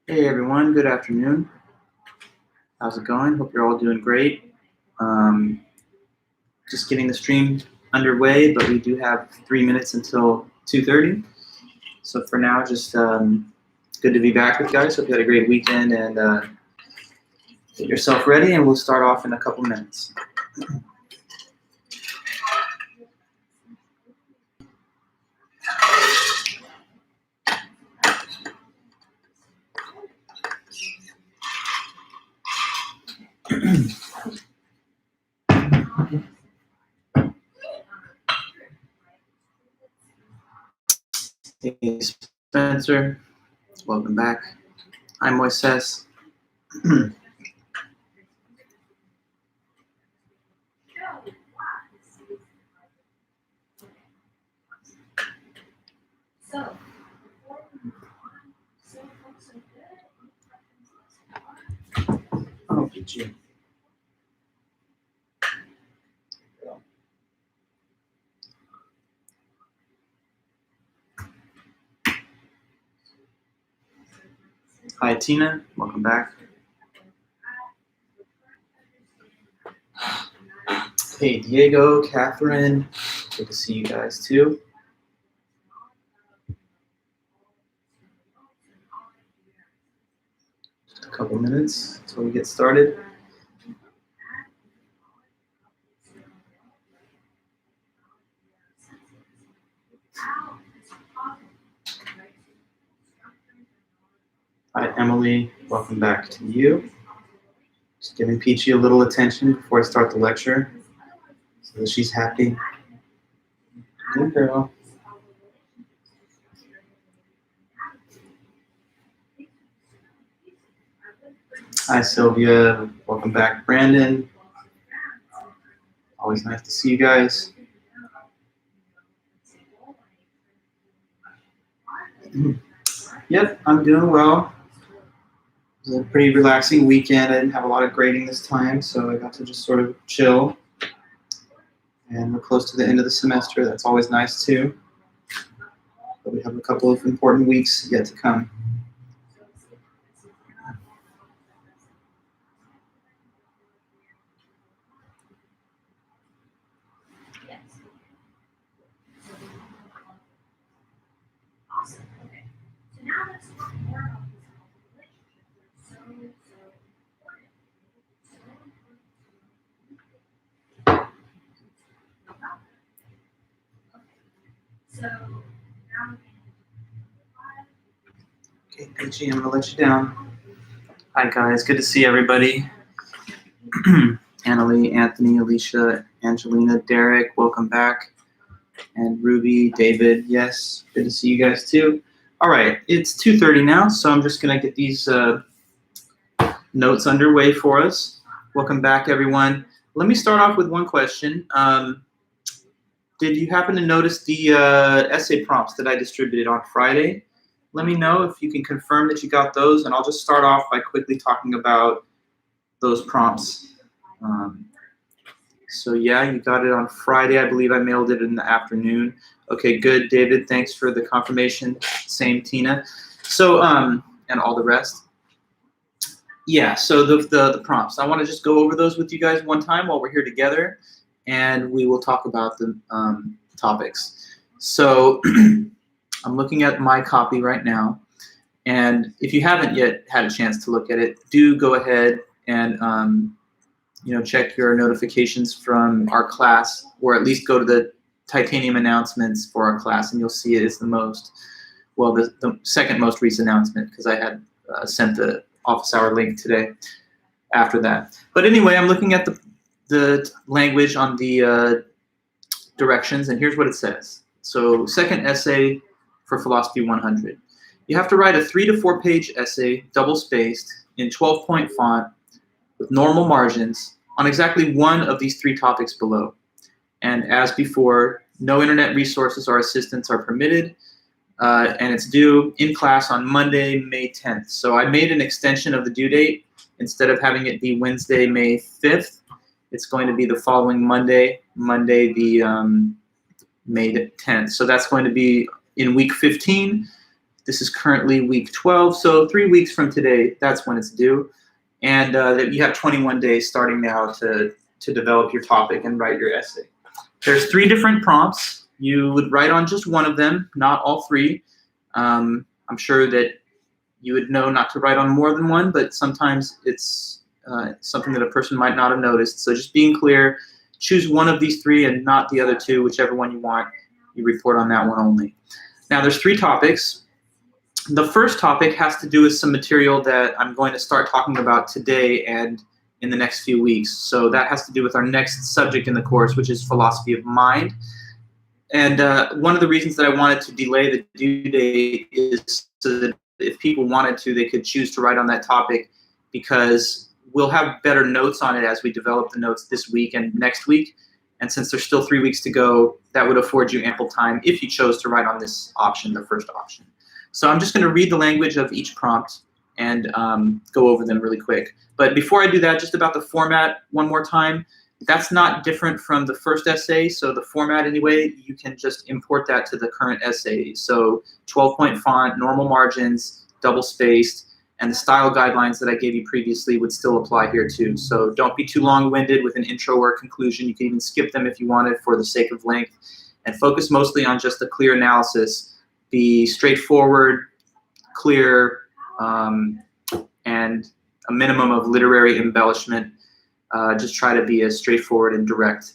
Hey everyone, good afternoon. How's it going? Hope you're all doing great. Just getting the stream underway, but we do have 3 minutes until 2:30. So for now, just good to be back with you guys. Hope you had a great weekend and get yourself ready, and we'll start off in a couple minutes. Hey Spencer, welcome back. Hi Moises. Oh, did you? Hi Tina, welcome back. Hey Diego, Catherine, good to see you guys too. Just a couple minutes until we get started. Hi, Emily. Welcome back to you. Just giving Peachy a little attention before I start the lecture so that she's happy. Good girl. Hi, Sylvia. Welcome back, Brandon. Always nice to see you guys. Yep, I'm doing well. It was a pretty relaxing weekend. I didn't have a lot of grading this time, so I got to just sort of chill. And we're close to the end of the semester. That's always nice too. But we have a couple of important weeks yet to come. Okay, Peachy, I'm gonna let you down. Hi guys, good to see everybody. Annalie, Anthony, Alicia, Angelina, Derek, welcome back. And Ruby, David, yes, good to see you guys too. All right, it's 2:30 now, so I'm just gonna get these notes underway for us. Welcome back, everyone. Let me start off with one question. Did you happen to notice the essay prompts that I distributed on Friday? Let me know if you can confirm that you got those, and I'll just start off by quickly talking about those prompts. So yeah, you got it on Friday. I believe I mailed it in the afternoon. Okay, good, David. Thanks for the confirmation. Same, Tina. So and all the rest. Yeah. So the prompts. I want to just go over those with you guys one time while we're here together, and we will talk about the topics. So I'm looking at my copy right now, and if you haven't yet had a chance to look at it, do go ahead and check your notifications from our class, or at least go to the titanium announcements for our class, and you'll see it is the second most recent announcement, because I had sent the office hour link today after that. But anyway, I'm looking at the language on the directions, and here's what it says. So second essay for Philosophy 100. You have to write a 3 to 4 page essay, double-spaced, in 12-point font, with normal margins, on exactly one of these 3 topics below. And as before, no internet resources or assistance are permitted, and it's due in class on Monday, May 10th. So I made an extension of the due date. Instead of having it be Wednesday, May 5th, it's going to be the following Monday the May 10th. So that's going to be in week 15. This is currently week 12, so 3 weeks from today, that's when it's due. And that you have 21 days starting now to develop your topic and write your essay. There's 3 different prompts. You would write on just one of them, not all 3. I'm sure that you would know not to write on more than one, but sometimes it's something that a person might not have noticed. So just being clear, choose one of these 3 and not the other 2, whichever one you want. You report on that one only. Now there's 3 topics. The first topic has to do with some material that I'm going to start talking about today and in the next few weeks. So that has to do with our next subject in the course, which is philosophy of mind. And one of the reasons that I wanted to delay the due date is so that if people wanted to, they could choose to write on that topic, because we'll have better notes on it as we develop the notes this week and next week. And since there's still 3 weeks to go, that would afford you ample time if you chose to write on this option, the first option. So I'm just going to read the language of each prompt and go over them really quick. But before I do that, just about the format one more time. That's not different from the first essay. So the format anyway, you can just import that to the current essay. So 12-point font, normal margins, double-spaced, and the style guidelines that I gave you previously would still apply here too. So don't be too long-winded with an intro or conclusion. You can even skip them if you wanted for the sake of length, and focus mostly on just a clear analysis. Be straightforward, clear, and a minimum of literary embellishment. Just try to be as straightforward and direct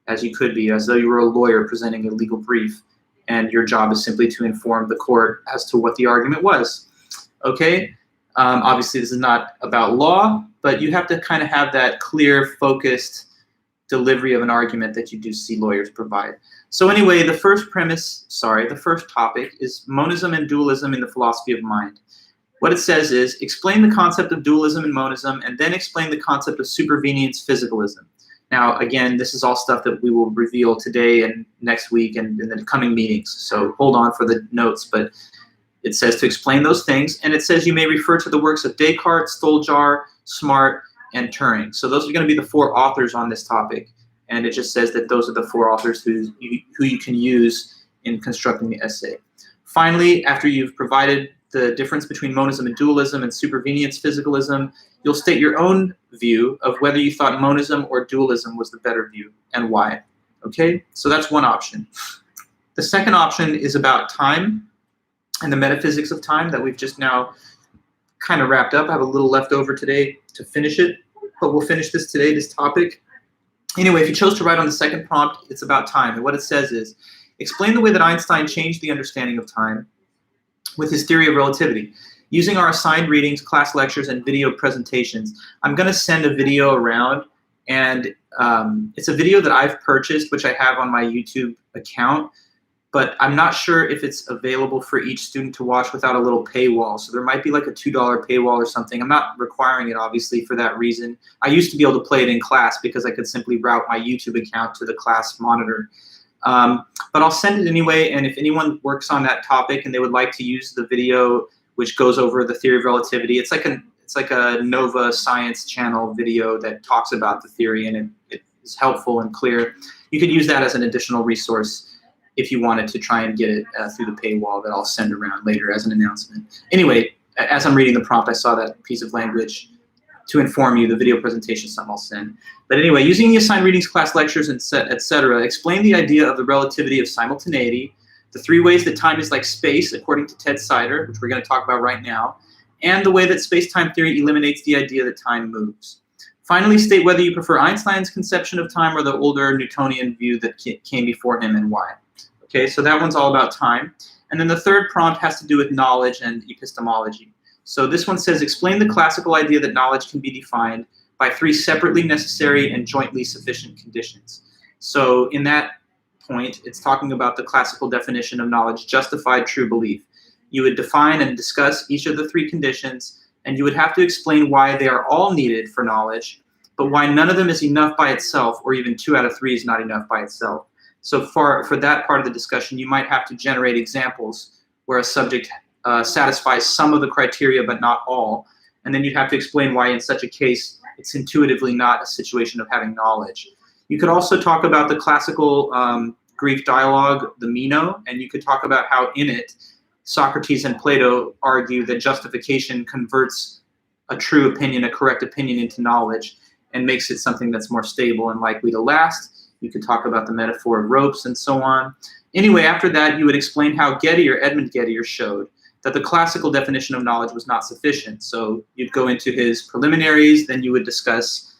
as you could be, as though you were a lawyer presenting a legal brief, and your job is simply to inform the court as to what the argument was. Okay? Obviously, this is not about law, but you have to kind of have that clear, focused delivery of an argument that you do see lawyers provide. So anyway, the first topic is monism and dualism in the philosophy of mind. What it says is, explain the concept of dualism and monism, and then explain the concept of supervenience physicalism. Now, again, this is all stuff that we will reveal today and next week and in the coming meetings. So hold on for the notes, but it says to explain those things, and it says you may refer to the works of Descartes, Stoljar, Smart, and Turing. So those are going to be the 4 authors on this topic, and it just says that those are the 4 authors who you can use in constructing the essay. Finally, after you've provided the difference between monism and dualism and supervenience physicalism, you'll state your own view of whether you thought monism or dualism was the better view and why. Okay, so that's one option. The second option is about time and the metaphysics of time that we've just now kind of wrapped up. I have a little left over today to finish it, but we'll finish this today, this topic. Anyway, if you chose to write on the second prompt, it's about time. And what it says is, explain the way that Einstein changed the understanding of time with his theory of relativity. Using our assigned readings, class lectures, and video presentations, I'm going to send a video around, and it's a video that I've purchased, which I have on my YouTube account, but I'm not sure if it's available for each student to watch without a little paywall. So there might be like a $2 paywall or something. I'm not requiring it, obviously, for that reason. I used to be able to play it in class because I could simply route my YouTube account to the class monitor. But I'll send it anyway, and if anyone works on that topic and they would like to use the video which goes over the theory of relativity, it's like a Nova Science Channel video that talks about the theory, and it is helpful and clear. You could use that as an additional resource if you wanted to try and get it through the paywall that I'll send around later as an announcement. Anyway, as I'm reading the prompt, I saw that piece of language to inform you. The video presentation is something I'll send. But anyway, using the assigned readings, class lectures, etc., explain the idea of the relativity of simultaneity, the 3 ways that time is like space, according to Ted Sider, which we're going to talk about right now, and the way that space-time theory eliminates the idea that time moves. Finally, state whether you prefer Einstein's conception of time or the older Newtonian view that came before him and why. Okay, so that one's all about time. And then the third prompt has to do with knowledge and epistemology. So this one says, explain the classical idea that knowledge can be defined by 3 separately necessary and jointly sufficient conditions. So in that point, it's talking about the classical definition of knowledge, justified true belief. You would define and discuss each of the 3 conditions, and you would have to explain why they are all needed for knowledge, but why none of them is enough by itself, or even 2 out of 3 is not enough by itself. So for that part of the discussion, you might have to generate examples where a subject satisfies some of the criteria but not all, and then you'd have to explain why in such a case it's intuitively not a situation of having knowledge. You could also talk about the classical Greek dialogue, the Meno, and you could talk about how in it Socrates and Plato argue that justification converts a true opinion, a correct opinion, into knowledge and makes it something that's more stable and likely to last. You could talk about the metaphor of ropes and so on. Anyway, after that, you would explain how Edmund Gettier showed that the classical definition of knowledge was not sufficient. So you'd go into his preliminaries, then you would discuss,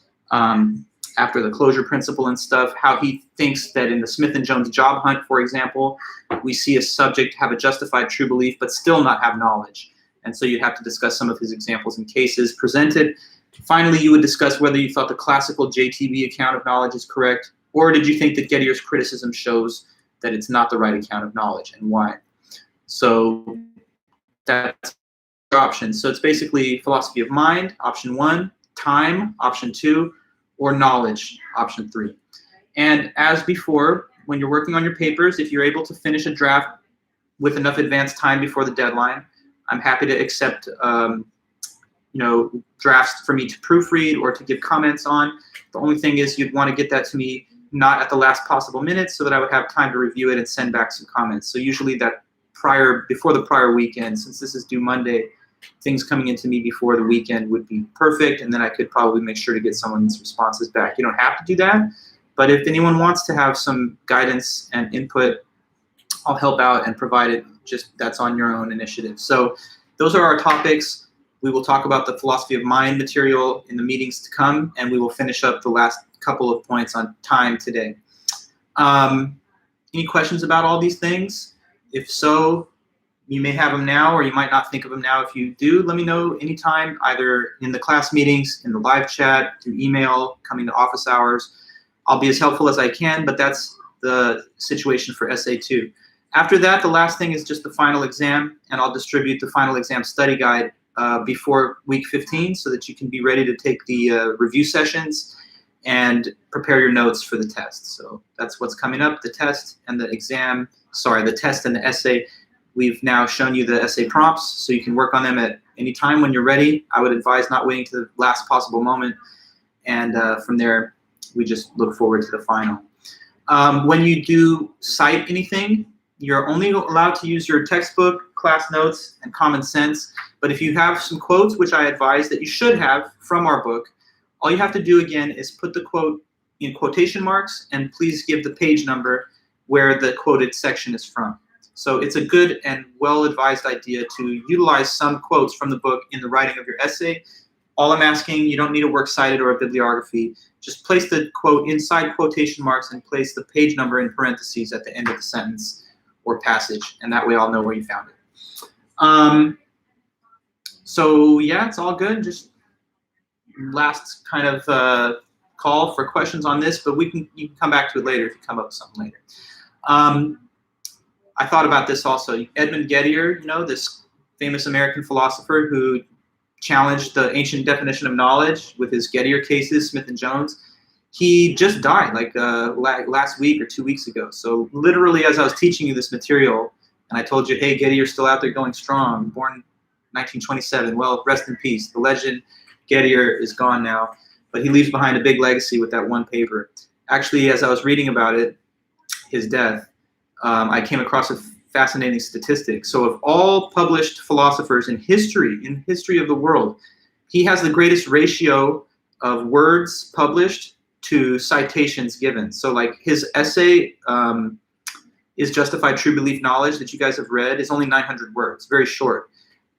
after the closure principle and stuff, how he thinks that in the Smith and Jones job hunt, for example, we see a subject have a justified true belief but still not have knowledge. And so you'd have to discuss some of his examples and cases presented. Finally, you would discuss whether you thought the classical JTB account of knowledge is correct, or did you think that Gettier's criticism shows that it's not the right account of knowledge, and why? So that's your options. So it's basically philosophy of mind, option 1, time, option 2, or knowledge, option 3. And as before, when you're working on your papers, if you're able to finish a draft with enough advance time before the deadline, I'm happy to accept drafts for me to proofread or to give comments on. The only thing is you'd want to get that to me not at the last possible minute so that I would have time to review it and send back some comments. So usually that before the prior weekend, since this is due Monday, things coming into me before the weekend would be perfect, and then I could probably make sure to get someone's responses back. You don't have to do that, but if anyone wants to have some guidance and input, I'll help out and provide it. Just that's on your own initiative. So those are our topics. We will talk about the philosophy of mind material in the meetings to come, and we will finish up the last couple of points on time today. Any questions about all these things? If so, you may have them now, or you might not think of them now. If you do, let me know anytime, either in the class meetings, in the live chat, through email, coming to office hours. I'll be as helpful as I can, but that's the situation for Essay 2. After that, the last thing is just the final exam, and I'll distribute the final exam study guide before week 15 so that you can be ready to take the review sessions and prepare your notes for the test. So that's what's coming up, the test and the exam, the test and the essay. We've now shown you the essay prompts, so you can work on them at any time when you're ready. I would advise not waiting to the last possible moment, and from there, we just look forward to the final. When you do cite anything, you're only allowed to use your textbook, class notes, and common sense. But if you have some quotes, which I advise that you should have from our book, all you have to do again is put the quote in quotation marks, and please give the page number where the quoted section is from. So it's a good and well-advised idea to utilize some quotes from the book in the writing of your essay. All I'm asking, you don't need a works cited or a bibliography. Just place the quote inside quotation marks and place the page number in parentheses at the end of the sentence or passage, and that way I'll know where you found it. So yeah, it's all good. Just last kind of call for questions on this, but you can come back to it later if you come up with something later. I thought about this also. Edmund Gettier, this famous American philosopher who challenged the ancient definition of knowledge with his Gettier cases, Smith and Jones. He just died last week or 2 weeks ago. So literally, as I was teaching you this material, and I told you, hey, Gettier's still out there going strong, born 1927. Well, rest in peace. The legend Gettier is gone now, but he leaves behind a big legacy with that one paper. Actually, as I was reading about it, his death, I came across a fascinating statistic. So of all published philosophers in history of the world, he has the greatest ratio of words published to citations given. So like his essay, Is Justified True Belief Knowledge, that you guys have read, is only 900 words, very short.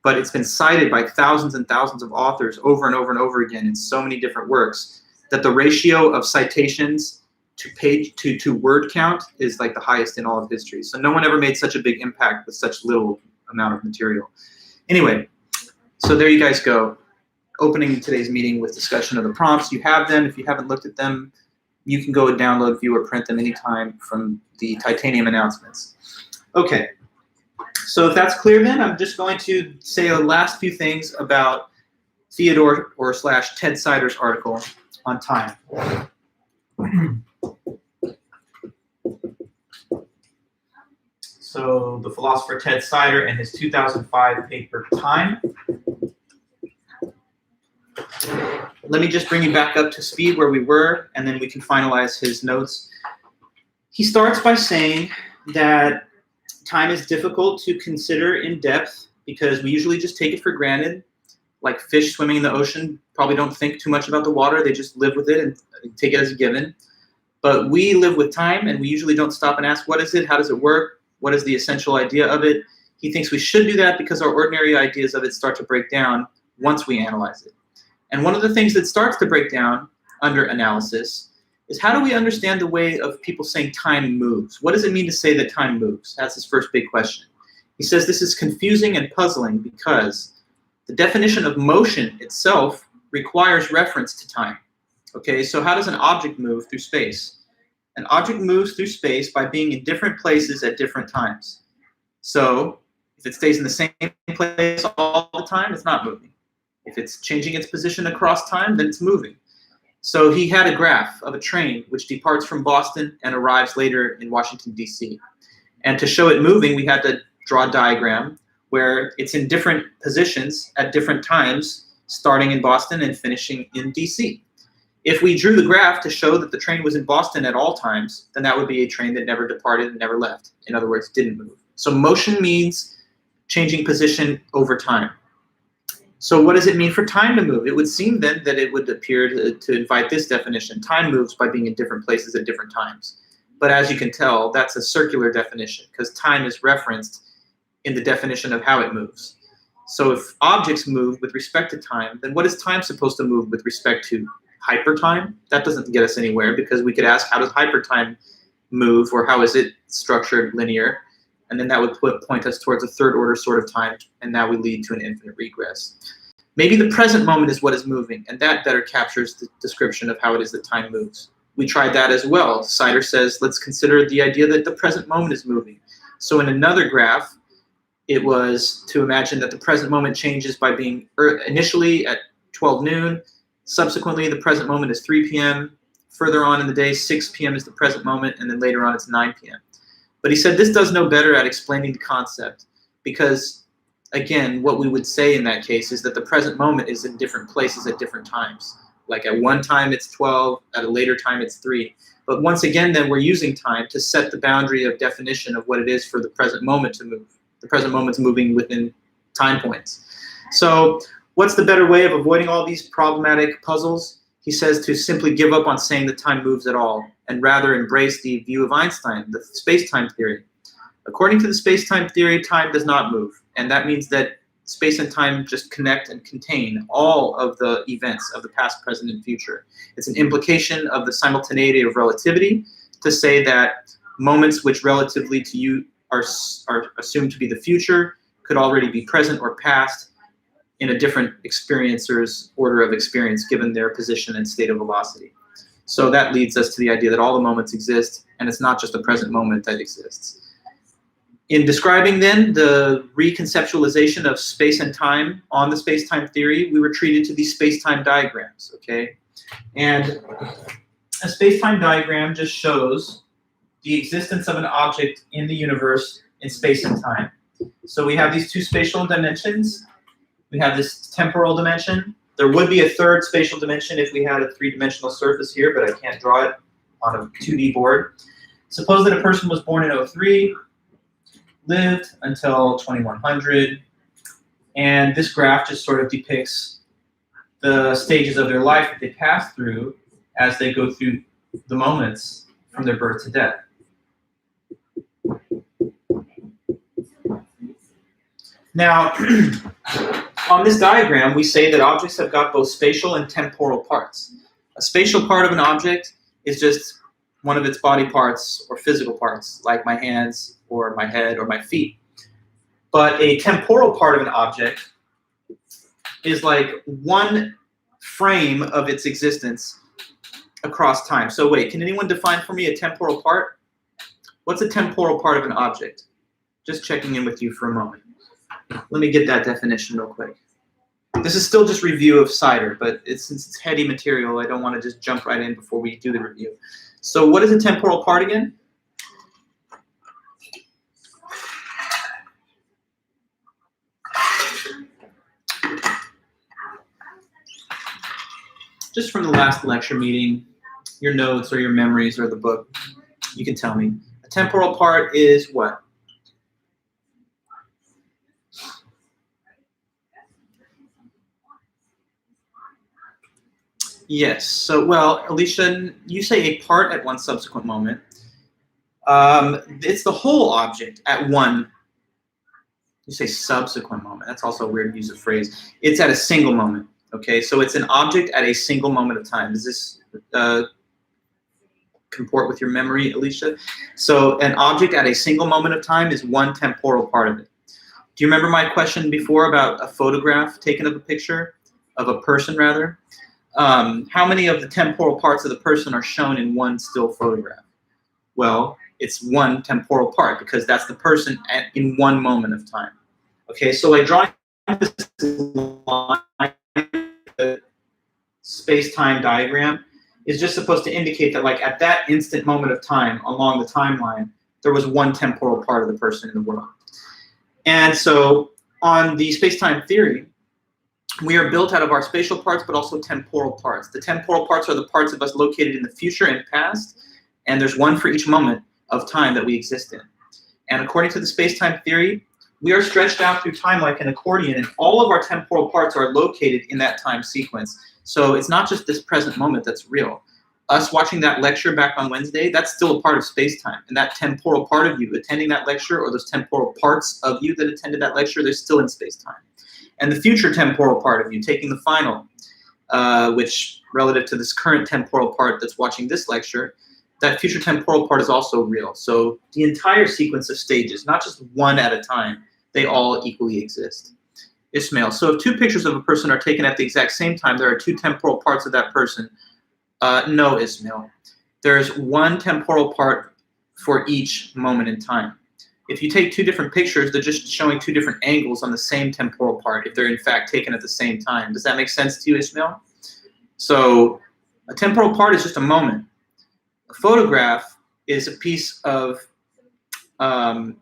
But it's been cited by thousands and thousands of authors over and over and over again in so many different works that the ratio of citations to page to word count is like the highest in all of history. So no one ever made such a big impact with such little amount of material. Anyway, so there you guys go. Opening today's meeting with discussion of the prompts. You have them. If you haven't looked at them, you can go and download, view, or print them anytime from the titanium announcements. Okay, so if that's clear then, I'm just going to say the last few things about Theodore / Ted Sider's article on time. So the philosopher Ted Sider and his 2005 paper, Time. Let me just bring you back up to speed where we were, and then we can finalize his notes. He starts by saying that time is difficult to consider in depth because we usually just take it for granted. Like fish swimming in the ocean probably don't think too much about the water. They just live with it and take it as a given. But we live with time, and we usually don't stop and ask, what is it? How does it work? What is the essential idea of it? He thinks we should do that because our ordinary ideas of it start to break down once we analyze it. And one of the things that starts to break down under analysis is how do we understand the way of people saying time moves? What does it mean to say that time moves? That's his first big question. He says this is confusing and puzzling because the definition of motion itself requires reference to time. Okay, so how does an object move through space? An object moves through space by being in different places at different times. So if it stays in the same place all the time, it's not moving. If it's changing its position across time, then it's moving. So he had a graph of a train which departs from Boston and arrives later in Washington, D.C. And to show it moving, we had to draw a diagram where it's in different positions at different times, starting in Boston and finishing in D.C. If we drew the graph to show that the train was in Boston at all times, then that would be a train that never departed and never left. In other words, didn't move. So motion means changing position over time. So what does it mean for time to move? It would seem then that it would appear to invite this definition. Time moves by being in different places at different times. But as you can tell, that's a circular definition because time is referenced in the definition of how it moves. So if objects move with respect to time, then what is time supposed to move with respect to? Hypertime? That doesn't get us anywhere because we could ask how does hypertime move or how is it structured linear? And then that would point us towards a third order sort of time, and that would lead to an infinite regress. Maybe the present moment is what is moving, and that better captures the description of how it is that time moves. We tried that as well. Sider says, let's consider the idea that the present moment is moving. So in another graph, it was to imagine that the present moment changes by being initially at 12 noon, subsequently the present moment is 3 p.m., further on in the day, 6 p.m. is the present moment, and then later on it's 9 p.m. But he said this does no better at explaining the concept because, again, what we would say in that case is that the present moment is in different places at different times. Like at one time it's 12, at a later time it's 3. But once again, then we're using time to set the boundary of definition of what it is for the present moment to move. The present moment's moving within time points. So what's the better way of avoiding all these problematic puzzles? He says to simply give up on saying that time moves at all and rather embrace the view of Einstein, the space-time theory. According to the space-time theory, time does not move. And that means that space and time just connect and contain all of the events of the past, present, and future. It's an implication of the simultaneity of relativity to say that moments which relatively to you are assumed to be the future could already be present or past in a different experiencer's order of experience given their position and state of velocity. So that leads us to the idea that all the moments exist, and it's not just the present moment that exists. In describing then the reconceptualization of space and time on the space-time theory, we were treated to these space-time diagrams, okay? And a space-time diagram just shows the existence of an object in the universe in space and time. So we have these two spatial dimensions. We have this temporal dimension. There would be a third spatial dimension if we had a three-dimensional surface here, but I can't draw it on a 2D board. Suppose that a person was born in 2003, lived until 2100, and this graph just sort of depicts the stages of their life that they pass through as they go through the moments from their birth to death. Now, on this diagram, we say that objects have got both spatial and temporal parts. A spatial part of an object is just one of its body parts or physical parts, like my hands or my head or my feet. But a temporal part of an object is like one frame of its existence across time. So wait, can anyone define for me a temporal part? What's a temporal part of an object? Just checking in with you for a moment. Let me get that definition real quick. This is still just review of Sider, but since it's heady material, I don't want to just jump right in before we do the review. So what is a temporal part again? Just from the last lecture meeting, your notes or your memories or the book, you can tell me. A temporal part is what? Yes. So, well, Alicia, you say a part at one subsequent moment. It's the whole object at one. You say subsequent moment. That's also a weird use of phrase. It's at a single moment. Okay, so it's an object at a single moment of time. Does this comport with your memory, Alicia? So an object at a single moment of time is one temporal part of it. Do you remember my question before about a photograph taken of a picture, of a person rather? How many of the temporal parts of the person are shown in one still photograph? Well, it's one temporal part because that's the person in one moment of time. Okay, so like drawing this line, the space-time diagram is just supposed to indicate that like at that instant moment of time along the timeline, there was one temporal part of the person in the world. And so on the space-time theory, we are built out of our spatial parts, but also temporal parts. The temporal parts are the parts of us located in the future and past, and there's one for each moment of time that we exist in. And according to the space-time theory, we are stretched out through time like an accordion, and all of our temporal parts are located in that time sequence. So it's not just this present moment that's real. Us watching that lecture back on Wednesday, that's still a part of space-time. And that temporal part of you attending that lecture, or those temporal parts of you that attended that lecture, they're still in space-time. And the future temporal part of you taking the final, which relative to this current temporal part that's watching this lecture, that future temporal part is also real. So the entire sequence of stages, not just one at a time, they all equally exist. Ismail, so if two pictures of a person are taken at the exact same time, there are two temporal parts of that person. No, Ismail. There's one temporal part for each moment in time. If you take two different pictures, they're just showing two different angles on the same temporal part if they're in fact taken at the same time. Does that make sense to you, Ismail? So a temporal part is just a moment. A photograph is a piece of,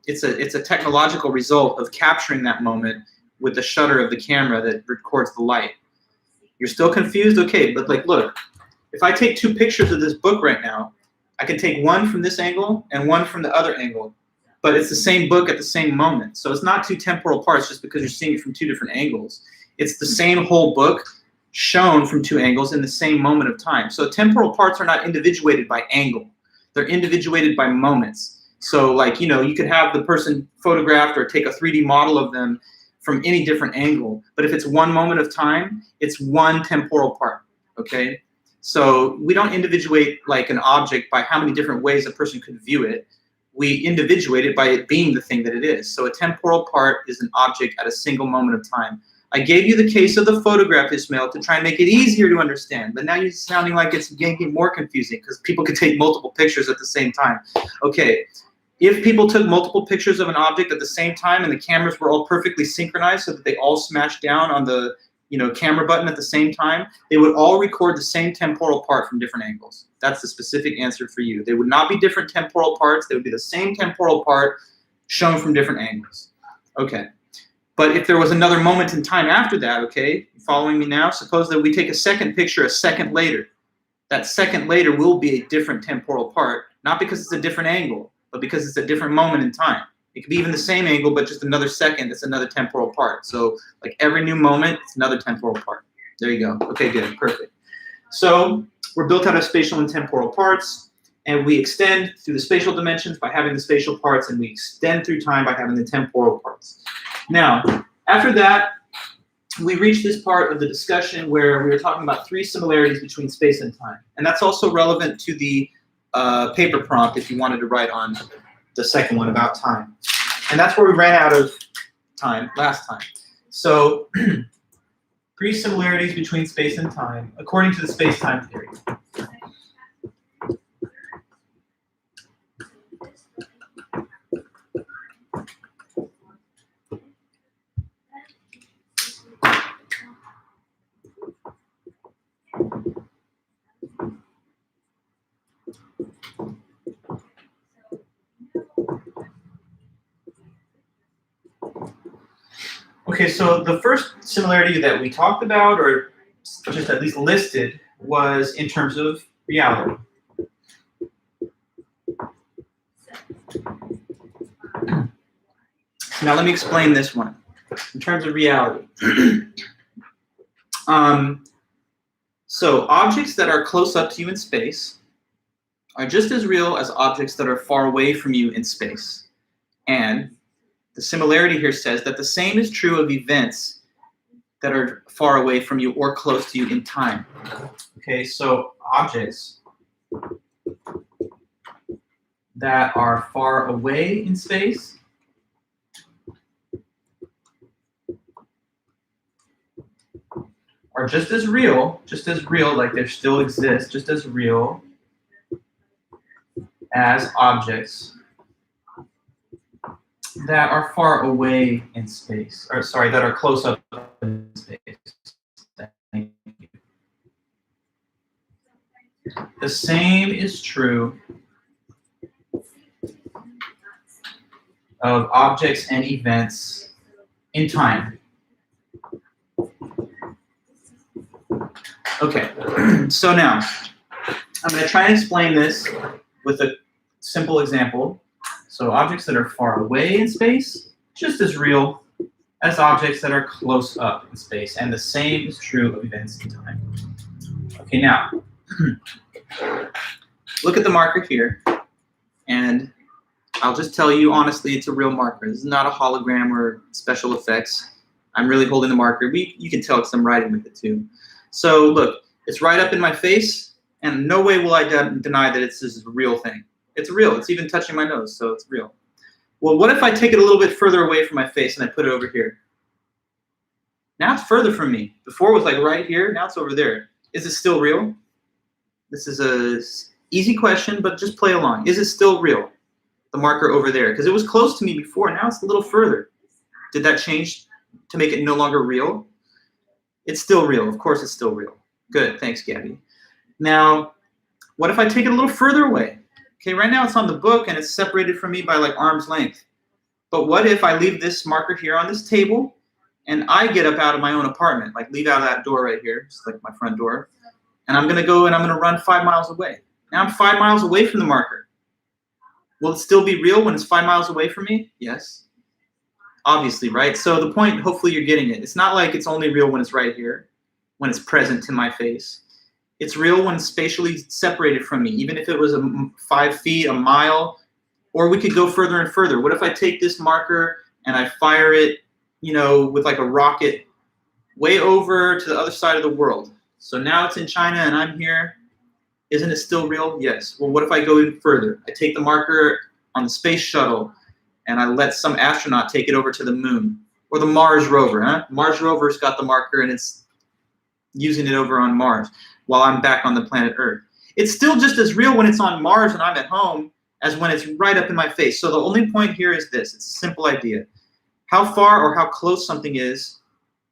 it's a technological result of capturing that moment with the shutter of the camera that records the light. You're still confused? Okay, but like, look, if I take two pictures of this book right now, I can take one from this angle and one from the other angle, but it's the same book at the same moment. So it's not two temporal parts just because you're seeing it from two different angles. It's the same whole book shown from two angles in the same moment of time. So temporal parts are not individuated by angle. They're individuated by moments. So like, you know, you could have the person photographed or take a 3D model of them from any different angle. But if it's one moment of time, it's one temporal part, okay? So we don't individuate like an object by how many different ways a person could view it. We individuate it by it being the thing that it is. So a temporal part is an object at a single moment of time. I gave you the case of the photograph, Ismail, to try and make it easier to understand, but now you're sounding like it's getting more confusing because people could take multiple pictures at the same time. Okay, if people took multiple pictures of an object at the same time and the cameras were all perfectly synchronized so that they all smashed down on the camera button at the same time, they would all record the same temporal part from different angles. That's the specific answer for you. They would not be different temporal parts. They would be the same temporal part shown from different angles. Okay. But if there was another moment in time after that, okay, following me now? Suppose that we take a second picture a second later. That second later will be a different temporal part, not because it's a different angle, but because it's a different moment in time. It could be even the same angle, but just another second, it's another temporal part. So like every new moment, it's another temporal part. There you go. Okay, good, perfect. So we're built out of spatial and temporal parts, and we extend through the spatial dimensions by having the spatial parts, and we extend through time by having the temporal parts. Now, after that, we reach this part of the discussion where we were talking about three similarities between space and time. And that's also relevant to the paper prompt if you wanted to write on the second one about time. And that's where we ran out of time last time. So, three similarities between space and time, according to the space-time theory. Okay, so the first similarity that we talked about, or just at least listed, was in terms of reality. Now let me explain this one. In terms of reality. So objects that are close up to you in space are just as real as objects that are far away from you in space. And the similarity here says that the same is true of events that are far away from you or close to you in time. Okay, so objects that are far away in space are just as real, like they still exist, just as real as objects that are far away in space, or sorry, that are close up in space. Thank you. The same is true of objects and events in time. Okay, so now I'm going to try and explain this with a simple example. So objects that are far away in space, just as real as objects that are close up in space. And the same is true of events in time. Okay, now, look at the marker here. And I'll just tell you honestly, it's a real marker. This is not a hologram or special effects. I'm really holding the marker. You can tell because I'm writing with it too. So look, it's right up in my face, and no way will I deny that this is a real thing. It's real. It's even touching my nose, so it's real. Well, what if I take it a little bit further away from my face and I put it over here? Now it's further from me. Before it was like right here, now it's over there. Is it still real? This is an easy question, but just play along. Is it still real? The marker over there, because it was close to me before, now it's a little further. Did that change to make it no longer real? It's still real. Of course it's still real. Good, thanks, Gabby. Now, what if I take it a little further away? Okay, right now it's on the book and it's separated from me by like arm's length. But what if I leave this marker here on this table and I get up out of my own apartment, like leave out of that door right here, just like my front door, and I'm gonna go and I'm gonna run 5 miles away. Now I'm 5 miles away from the marker. Will it still be real when it's 5 miles away from me? Yes. Obviously, right? So the point, hopefully you're getting it. It's not like it's only real when it's right here, when it's present to my face. It's real when it's spatially separated from me, even if it was 5 feet, a mile, or we could go further and further. What if I take this marker and I fire it, with like a rocket way over to the other side of the world? So now it's in China and I'm here. Isn't it still real? Yes. Well, what if I go even further? I take the marker on the space shuttle and I let some astronaut take it over to the moon, or the Mars rover. Mars rover's got the marker and it's using it over on Mars while I'm back on the planet Earth. It's still just as real when it's on Mars and I'm at home as when it's right up in my face. So the only point here is this. It's a simple idea. How far or how close something is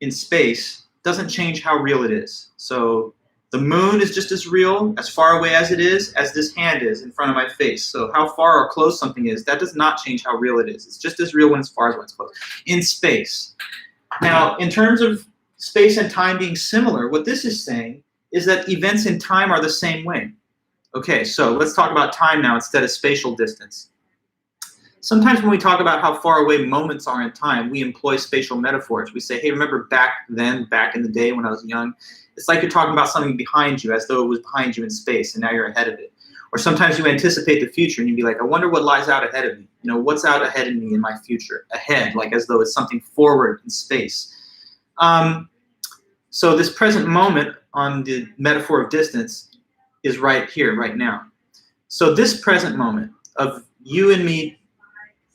in space doesn't change how real it is. So the moon is just as real, as far away as it is, as this hand is in front of my face. So how far or close something is, that does not change how real it is. It's just as real when it's far as when it's close. In space. Now, in terms of space and time being similar, what this is saying is that events in time are the same way. Okay, so let's talk about time now instead of spatial distance. Sometimes when we talk about how far away moments are in time, we employ spatial metaphors. We say, hey, remember back then, back in the day when I was young? It's like you're talking about something behind you as though it was behind you in space and now you're ahead of it. Or sometimes you anticipate the future and you'd be like, I wonder what lies out ahead of me. What's out ahead of me in my future? Ahead, like as though it's something forward in space. So this present moment on the metaphor of distance is right here, right now. So this present moment of you and me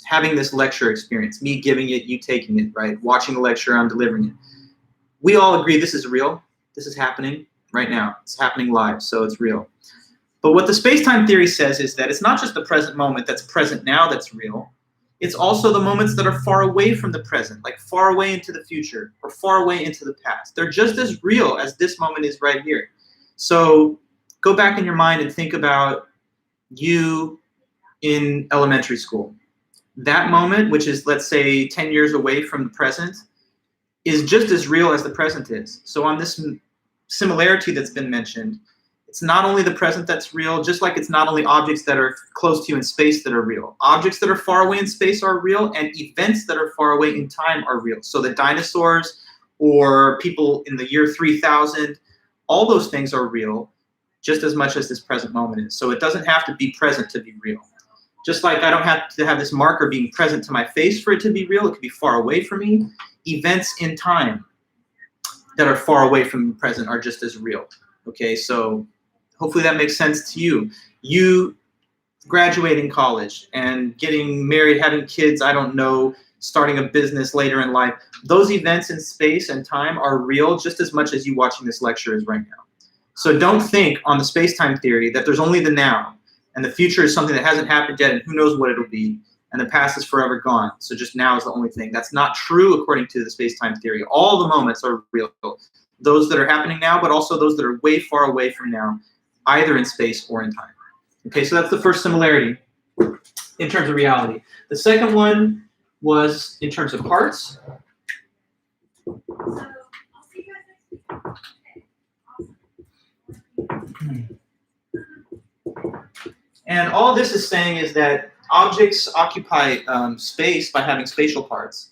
having this lecture experience, me giving it, you taking it, right? Watching the lecture, I'm delivering it. We all agree this is real. This is happening right now. It's happening live, so it's real. But what the space-time theory says is that it's not just the present moment that's present now that's real. It's also the moments that are far away from the present, like far away into the future or far away into the past. They're just as real as this moment is right here. So go back in your mind and think about you in elementary school. That moment, which is, let's say, 10 years away from the present, is just as real as the present is. So on this similarity that's been mentioned, it's not only the present that's real, just like it's not only objects that are close to you in space that are real. Objects that are far away in space are real, and events that are far away in time are real. So the dinosaurs or people in the year 3000 all those things are real just as much as this present moment is. So it doesn't have to be present to be real. Just like I don't have to have this marker being present to my face for it to be real. It could be far away from me. Events in time that are far away from the present are just as real. Okay, so hopefully that makes sense to you. You graduating college and getting married, having kids, I don't know, starting a business later in life, those events in space and time are real just as much as you watching this lecture is right now. So don't think on the space-time theory that there's only the now, and the future is something that hasn't happened yet, and who knows what it'll be, and the past is forever gone. So just now is the only thing. That's not true according to the space-time theory. All the moments are real. Those that are happening now, but also those that are way far away from now, either in space or in time. Okay, so that's the first similarity in terms of reality. The second one was in terms of parts. And all this is saying is that objects occupy space by having spatial parts,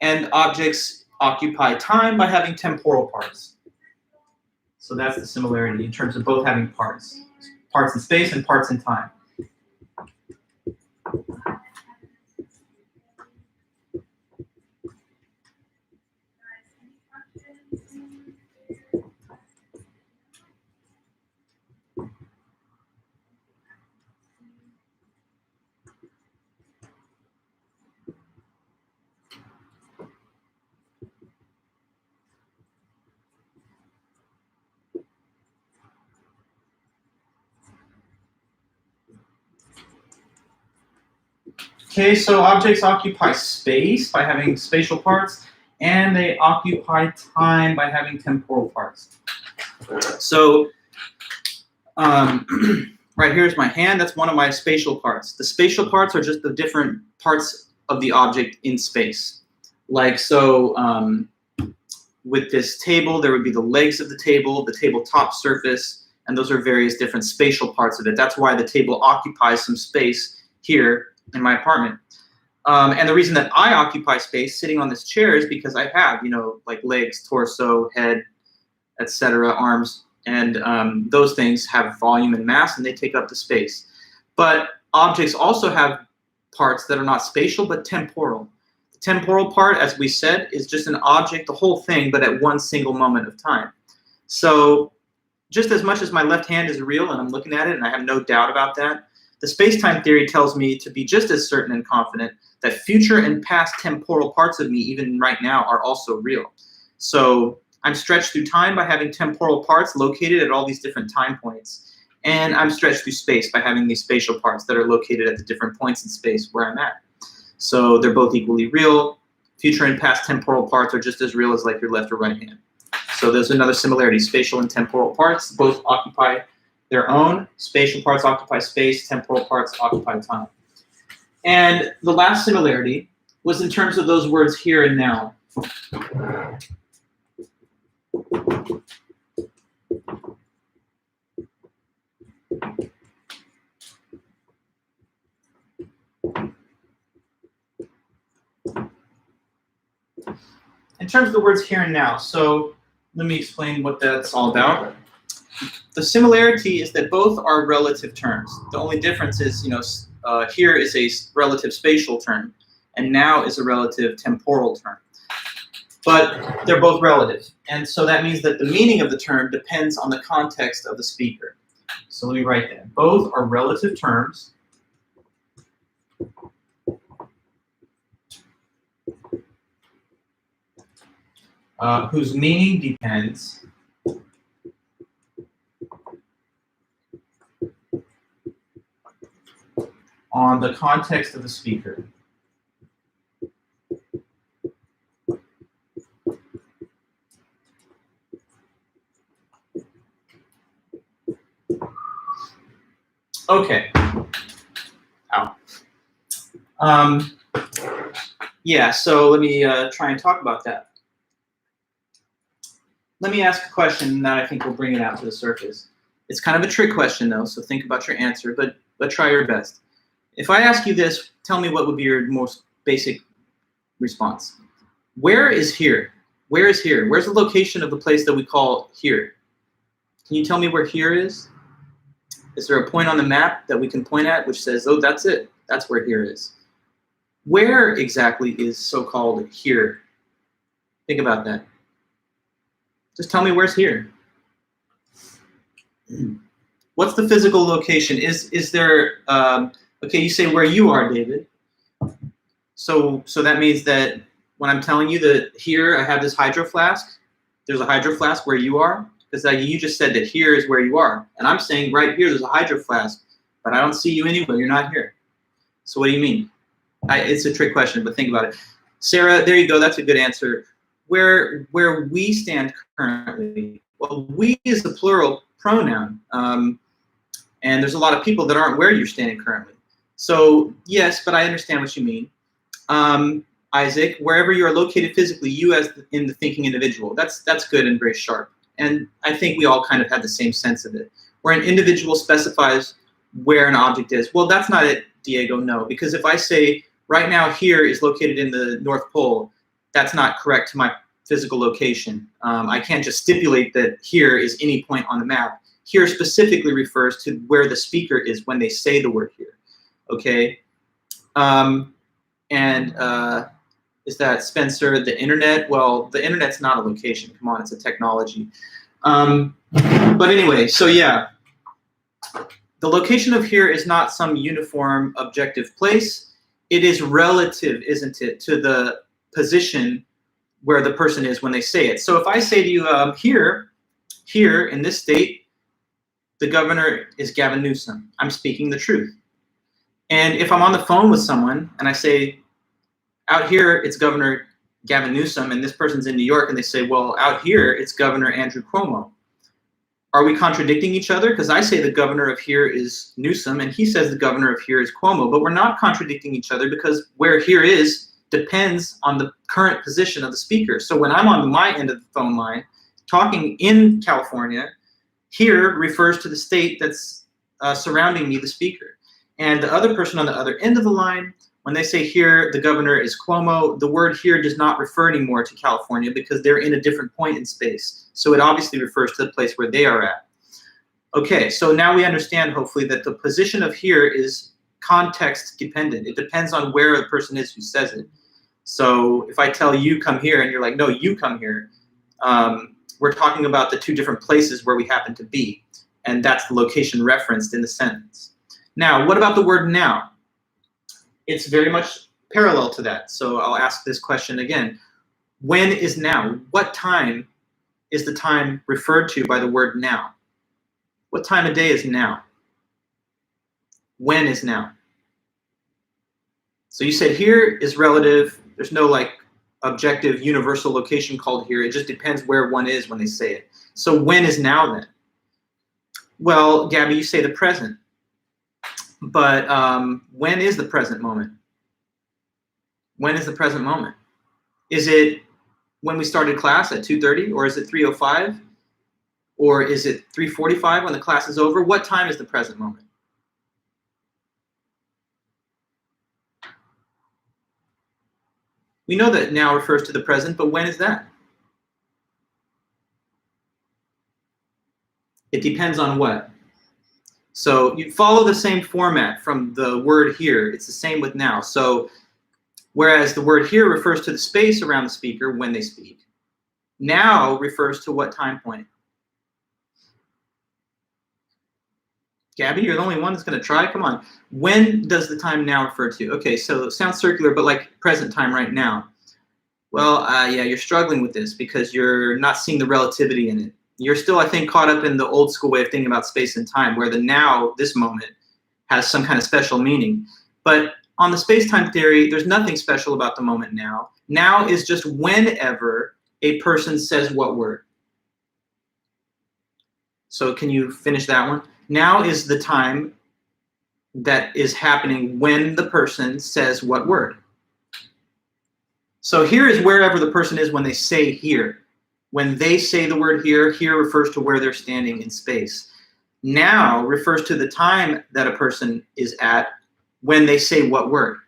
and objects occupy time by having temporal parts. So that's the similarity in terms of both having parts. Parts in space and parts in time. Okay, so objects occupy space by having spatial parts, and they occupy time by having temporal parts. So, right here's my hand. That's one of my spatial parts. The spatial parts are just the different parts of the object in space. Like, so with this table, there would be the legs of the tabletop surface, and those are various different spatial parts of it. That's why the table occupies some space here in my apartment. And the reason that I occupy space sitting on this chair is because I have, like legs, torso, head, etc., arms, and those things have volume and mass, and they take up the space. But objects also have parts that are not spatial, but temporal. The temporal part, as we said, is just an object, the whole thing, but at one single moment of time. So just as much as my left hand is real, and I'm looking at it, and I have no doubt about that, the space-time theory tells me to be just as certain and confident that future and past temporal parts of me, even right now, are also real. So I'm stretched through time by having temporal parts located at all these different time points. And I'm stretched through space by having these spatial parts that are located at the different points in space where I'm at. So they're both equally real. Future and past temporal parts are just as real as like your left or right hand. So there's another similarity. Spatial and temporal parts both occupy their own. Spatial parts occupy space, temporal parts occupy time. And the last similarity was in terms of those words here and now. In terms of the words here and now, so let me explain what that's all about. The similarity is that both are relative terms. The only difference is, here is a relative spatial term, and now is a relative temporal term. But they're both relative, and so that means that the meaning of the term depends on the context of the speaker. So let me write that. Both are relative terms whose meaning depends on the context of the speaker. Okay. Ow. Yeah, so let me try and talk about that. Let me ask a question that I think will bring it out to the surface. It's kind of a trick question, though, so think about your answer, but try your best. If I ask you this, tell me what would be your most basic response. Where is here? Where is here? Where's the location of the place that we call here? Can you tell me where here is? Is there a point on the map that we can point at which says, oh, that's it. That's where here is. Where exactly is so-called here? Think about that. Just tell me where's here. What's the physical location? Is there, okay, you say where you are, David. So that means that when I'm telling you that here I have this hydro flask, there's a hydro flask where you are, because you just said that here is where you are. And I'm saying right here there's a hydro flask, but I don't see you anywhere, you're not here. So what do you mean? It's a trick question, but think about it. Sarah, there you go, that's a good answer. Where we stand currently, well, we is the plural pronoun. And there's a lot of people that aren't where you're standing currently. So yes, but I understand what you mean. Isaac, wherever you are located physically, you as in the thinking individual. That's good and very sharp. And I think we all kind of have the same sense of it. Where an individual specifies where an object is. Well, that's not it, Diego, no. Because if I say right now here is located in the North Pole, that's not correct to my physical location. I can't just stipulate that here is any point on the map. Here specifically refers to where the speaker is when they say the word here, okay? Is that Spencer, the internet? Well, the internet's not a location, come on, it's a technology. But anyway, so yeah, the location of here is not some uniform objective place. It is relative, isn't it, to the position where the person is when they say it. So if I say to you, here in this state, the governor is Gavin Newsom, I'm speaking the truth. And if I'm on the phone with someone and I say, out here it's Governor Gavin Newsom, and this person's in New York, and they say, well, out here it's Governor Andrew Cuomo. Are we contradicting each other? Because I say the governor of here is Newsom, and he says the governor of here is Cuomo, but we're not contradicting each other because where here is depends on the current position of the speaker. So when I'm on my end of the phone line talking in California, here refers to the state that's surrounding me, the speaker. And the other person on the other end of the line, when they say here, the governor is Cuomo, the word here does not refer anymore to California because they're in a different point in space. So it obviously refers to the place where they are at. Okay, so now we understand, hopefully, that the position of here is context dependent. It depends on where the person is who says it. So if I tell you come here and you're like, no, you come here, we're talking about the two different places where we happen to be. And that's the location referenced in the sentence. Now, what about the word now? It's very much parallel to that. So I'll ask this question again. When is now? What time is the time referred to by the word now? What time of day is now? When is now? So you said here is relative. There's no like objective universal location called here. It just depends where one is when they say it. So when is now then? Well, Gabby, you say the present. But when is the present moment? When is the present moment? Is it when we started class at 2:30, or is it 3:05? Or is it 3:45 when the class is over? What time is the present moment? We know that now refers to the present, but when is that? It depends on what? So you follow the same format from the word here. It's the same with now. So whereas the word here refers to the space around the speaker when they speak, now refers to what time point? Gabby, you're the only one that's going to try. Come on. When does the time now refer to? Okay, so it sounds circular, but like present time right now. Well, yeah, you're struggling with this because you're not seeing the relativity in it. You're still, I think, caught up in the old school way of thinking about space and time, where the now, this moment, has some kind of special meaning. But on the space-time theory, there's nothing special about the moment now. Now is just whenever a person says what word. So can you finish that one? Now is the time that is happening when the person says what word. So here is wherever the person is when they say here. When they say the word here, here refers to where they're standing in space. Now refers to the time that a person is at when they say what word?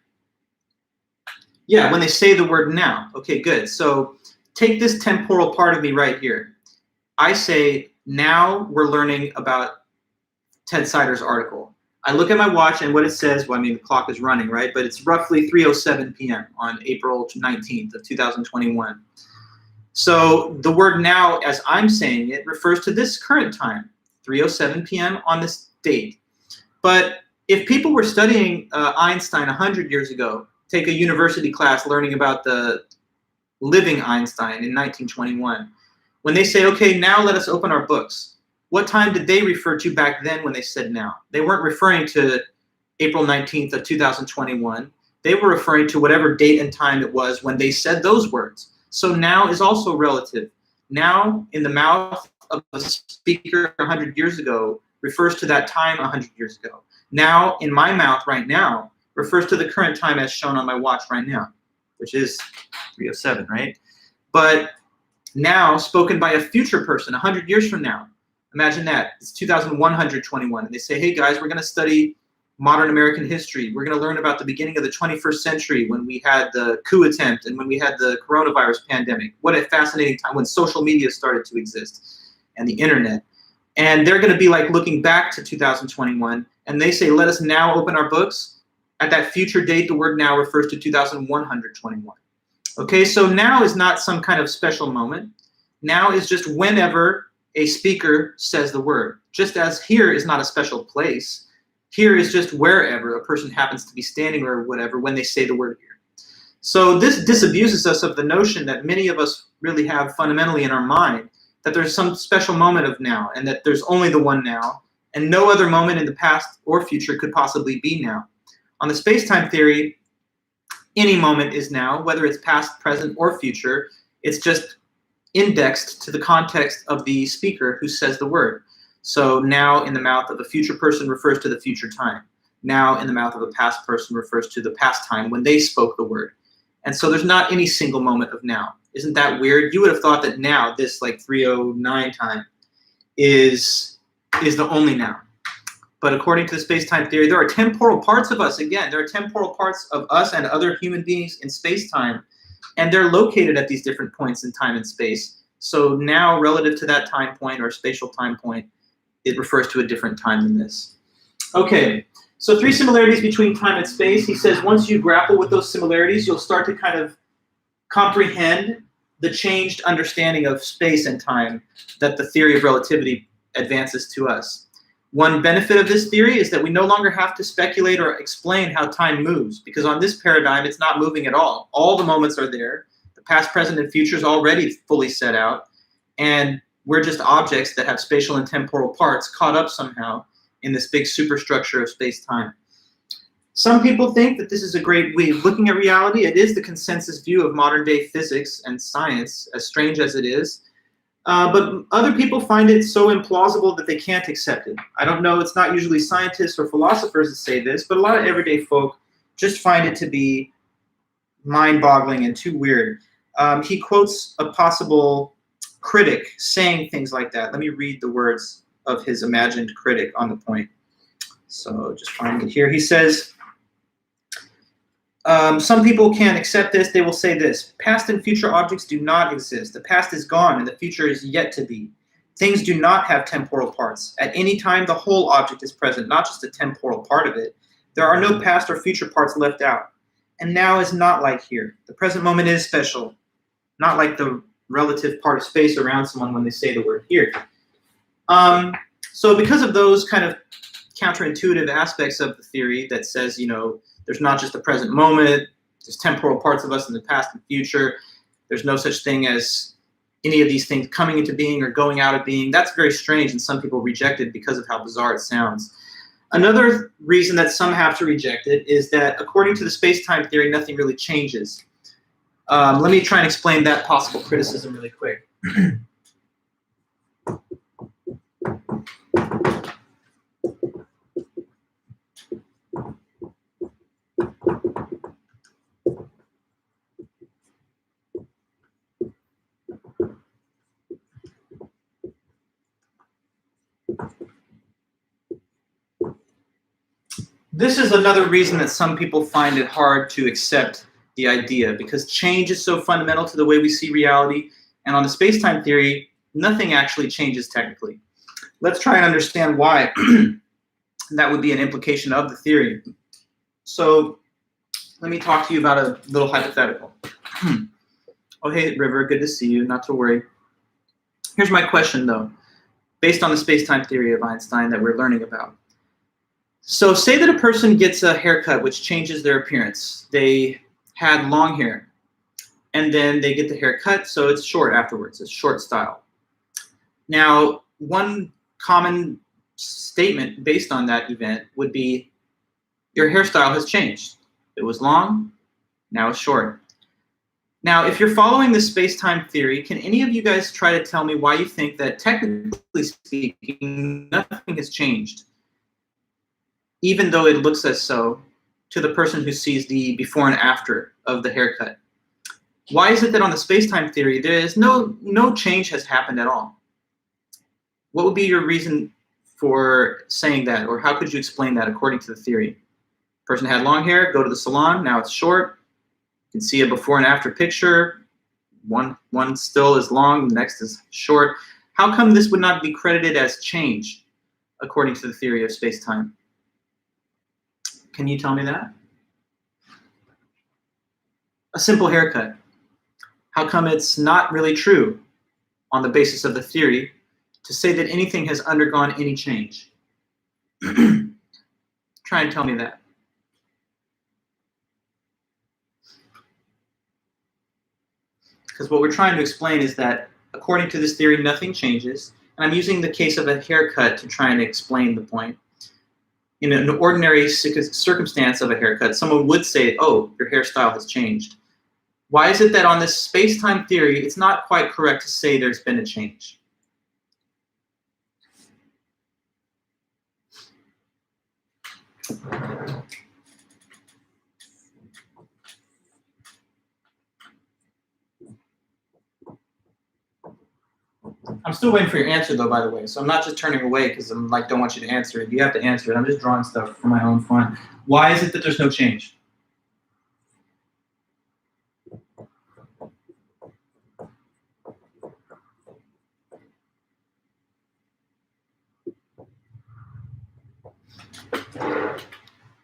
Yeah, when they say the word now. Okay, good. So take this temporal part of me right here. I say Now we're learning about Ted Sider's article. I look at my watch and what it says, well, I mean, the clock is running, right? But it's roughly 3:07 p.m. on April 19th of 2021. So the word now, as I'm saying it, refers to this current time, 3:07 p.m. on this date. But if people were studying Einstein 100 years ago, take a university class learning about the living Einstein in 1921, when they say, okay, now let us open our books, what time did they refer to back then when they said now? They weren't referring to April 19th of 2021. They were referring to whatever date and time it was when they said those words. So now is also relative. Now in the mouth of a speaker 100 years ago refers to that time 100 years ago. Now in my mouth right now refers to the current time as shown on my watch right now, which is 3:07, right? But now spoken by a future person 100 years from now. Imagine that. It's 2121. And they say, hey guys, we're going to study modern American history. We're going to learn about the beginning of the 21st century when we had the coup attempt and when we had the coronavirus pandemic. What a fascinating time when social media started to exist and the internet. And they're going to be like looking back to 2021 and they say, let us now open our books. At that future date, the word now refers to 2121. Okay, so now is not some kind of special moment. Now is just whenever a speaker says the word. Just as here is not a special place. Here is just wherever a person happens to be standing or whatever when they say the word here. So this disabuses us of the notion that many of us really have fundamentally in our mind that there's some special moment of now and that there's only the one now and no other moment in the past or future could possibly be now. On the space-time theory, any moment is now, whether it's past, present, or future. It's just indexed to the context of the speaker who says the word. So now in the mouth of a future person refers to the future time. Now in the mouth of a past person refers to the past time when they spoke the word. And so there's not any single moment of now. Isn't that weird? You would have thought that now, this like 3:09 time, is the only now. But according to the space-time theory, there are temporal parts of us. Again, there are temporal parts of us and other human beings in space-time, and they're located at these different points in time and space. So now, relative to that time point or spatial time point, it refers to a different time than this. Okay, so 3 similarities between time and space. He says once you grapple with those similarities, you'll start to kind of comprehend the changed understanding of space and time that the theory of relativity advances to us. One benefit of this theory is that we no longer have to speculate or explain how time moves, because on this paradigm, it's not moving at all. All the moments are there. The past, present, and future is already fully set out, and we're just objects that have spatial and temporal parts caught up somehow in this big superstructure of space-time. Some people think that this is a great way of looking at reality. It is the consensus view of modern-day physics and science, as strange as it is. But other people find it so implausible that they can't accept it. I don't know, it's not usually scientists or philosophers that say this, but a lot of everyday folk just find it to be mind-boggling and too weird. He quotes a possible critic saying things like that. Let me read the words of his imagined critic on the point. So just finding it here. He says, some people can't accept this. They will say this: past and future objects do not exist. The past is gone and the future is yet to be. Things do not have temporal parts. At any time, the whole object is present, not just a temporal part of it. There are no past or future parts left out. And now is not like here. The present moment is special, not like the relative part of space around someone when they say the word here. So because of those kind of counterintuitive aspects of the theory that says, you know, there's not just a present moment, there's temporal parts of us in the past and future, there's no such thing as any of these things coming into being or going out of being, that's very strange, and some people reject it because of how bizarre it sounds. Another reason that some have to reject it is that according to the space-time theory, nothing really changes. Let me try and explain that possible criticism really quick. This is another reason that some people find it hard to accept the idea, because change is so fundamental to the way we see reality. And on the space-time theory, nothing actually changes technically. Let's try and understand why that would be an implication of the theory. So let me talk to you about a little hypothetical. Oh, hey, River, good to see you, not to worry. Here's my question, though, based on the space-time theory of Einstein that we're learning about. So say that a person gets a haircut which changes their appearance. They had long hair, and then they get the hair cut, so it's short afterwards. It's short style. Now, one common statement based on that event would be, your hairstyle has changed. It was long, now it's short. Now, if you're following the space-time theory, can any of you guys try to tell me why you think that, technically speaking, nothing has changed, even though it looks as so, to the person who sees the before and after of the haircut? Why is it that on the space-time theory, there is no change has happened at all? What would be your reason for saying that, or how could you explain that according to the theory? Person had long hair, go to the salon, now it's short. You can see a before and after picture. One still is long, the next is short. How come this would not be credited as change according to the theory of space-time? Can you tell me that? A simple haircut. How come it's not really true on the basis of the theory to say that anything has undergone any change? Try and tell me that. Because what we're trying to explain is that according to this theory, nothing changes. And I'm using the case of a haircut to try and explain the point. In an ordinary circumstance of a haircut, someone would say, oh, your hairstyle has changed. Why is it that on this space-time theory, it's not quite correct to say there's been a change? I'm still waiting for your answer, though, by the way. So I'm not just turning away because I'm like, don't want you to answer it. You have to answer it. I'm just drawing stuff for my own fun. Why is it that there's no change?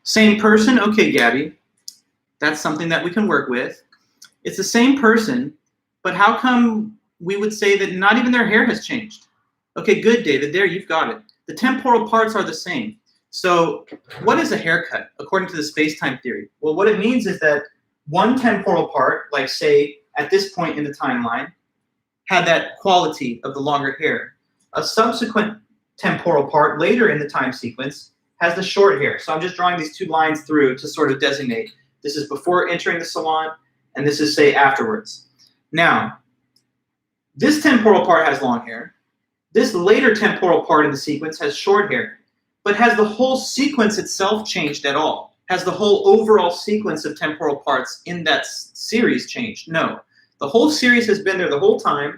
Same person? Okay, Gabby. That's something that we can work with. It's the same person, but how come we would say that not even their hair has changed? Okay, good, David. There, you've got it. The temporal parts are the same. So what is a haircut according to the space-time theory? Well, what it means is that one temporal part, like say at this point in the timeline, had that quality of the longer hair. A subsequent temporal part later in the time sequence has the short hair. So I'm just drawing these two lines through to sort of designate. This is before entering the salon, and this is, say, afterwards. Now, this temporal part has long hair. This later temporal part in the sequence has short hair. But has the whole sequence itself changed at all? Has the whole overall sequence of temporal parts in that series changed? No. The whole series has been there the whole time,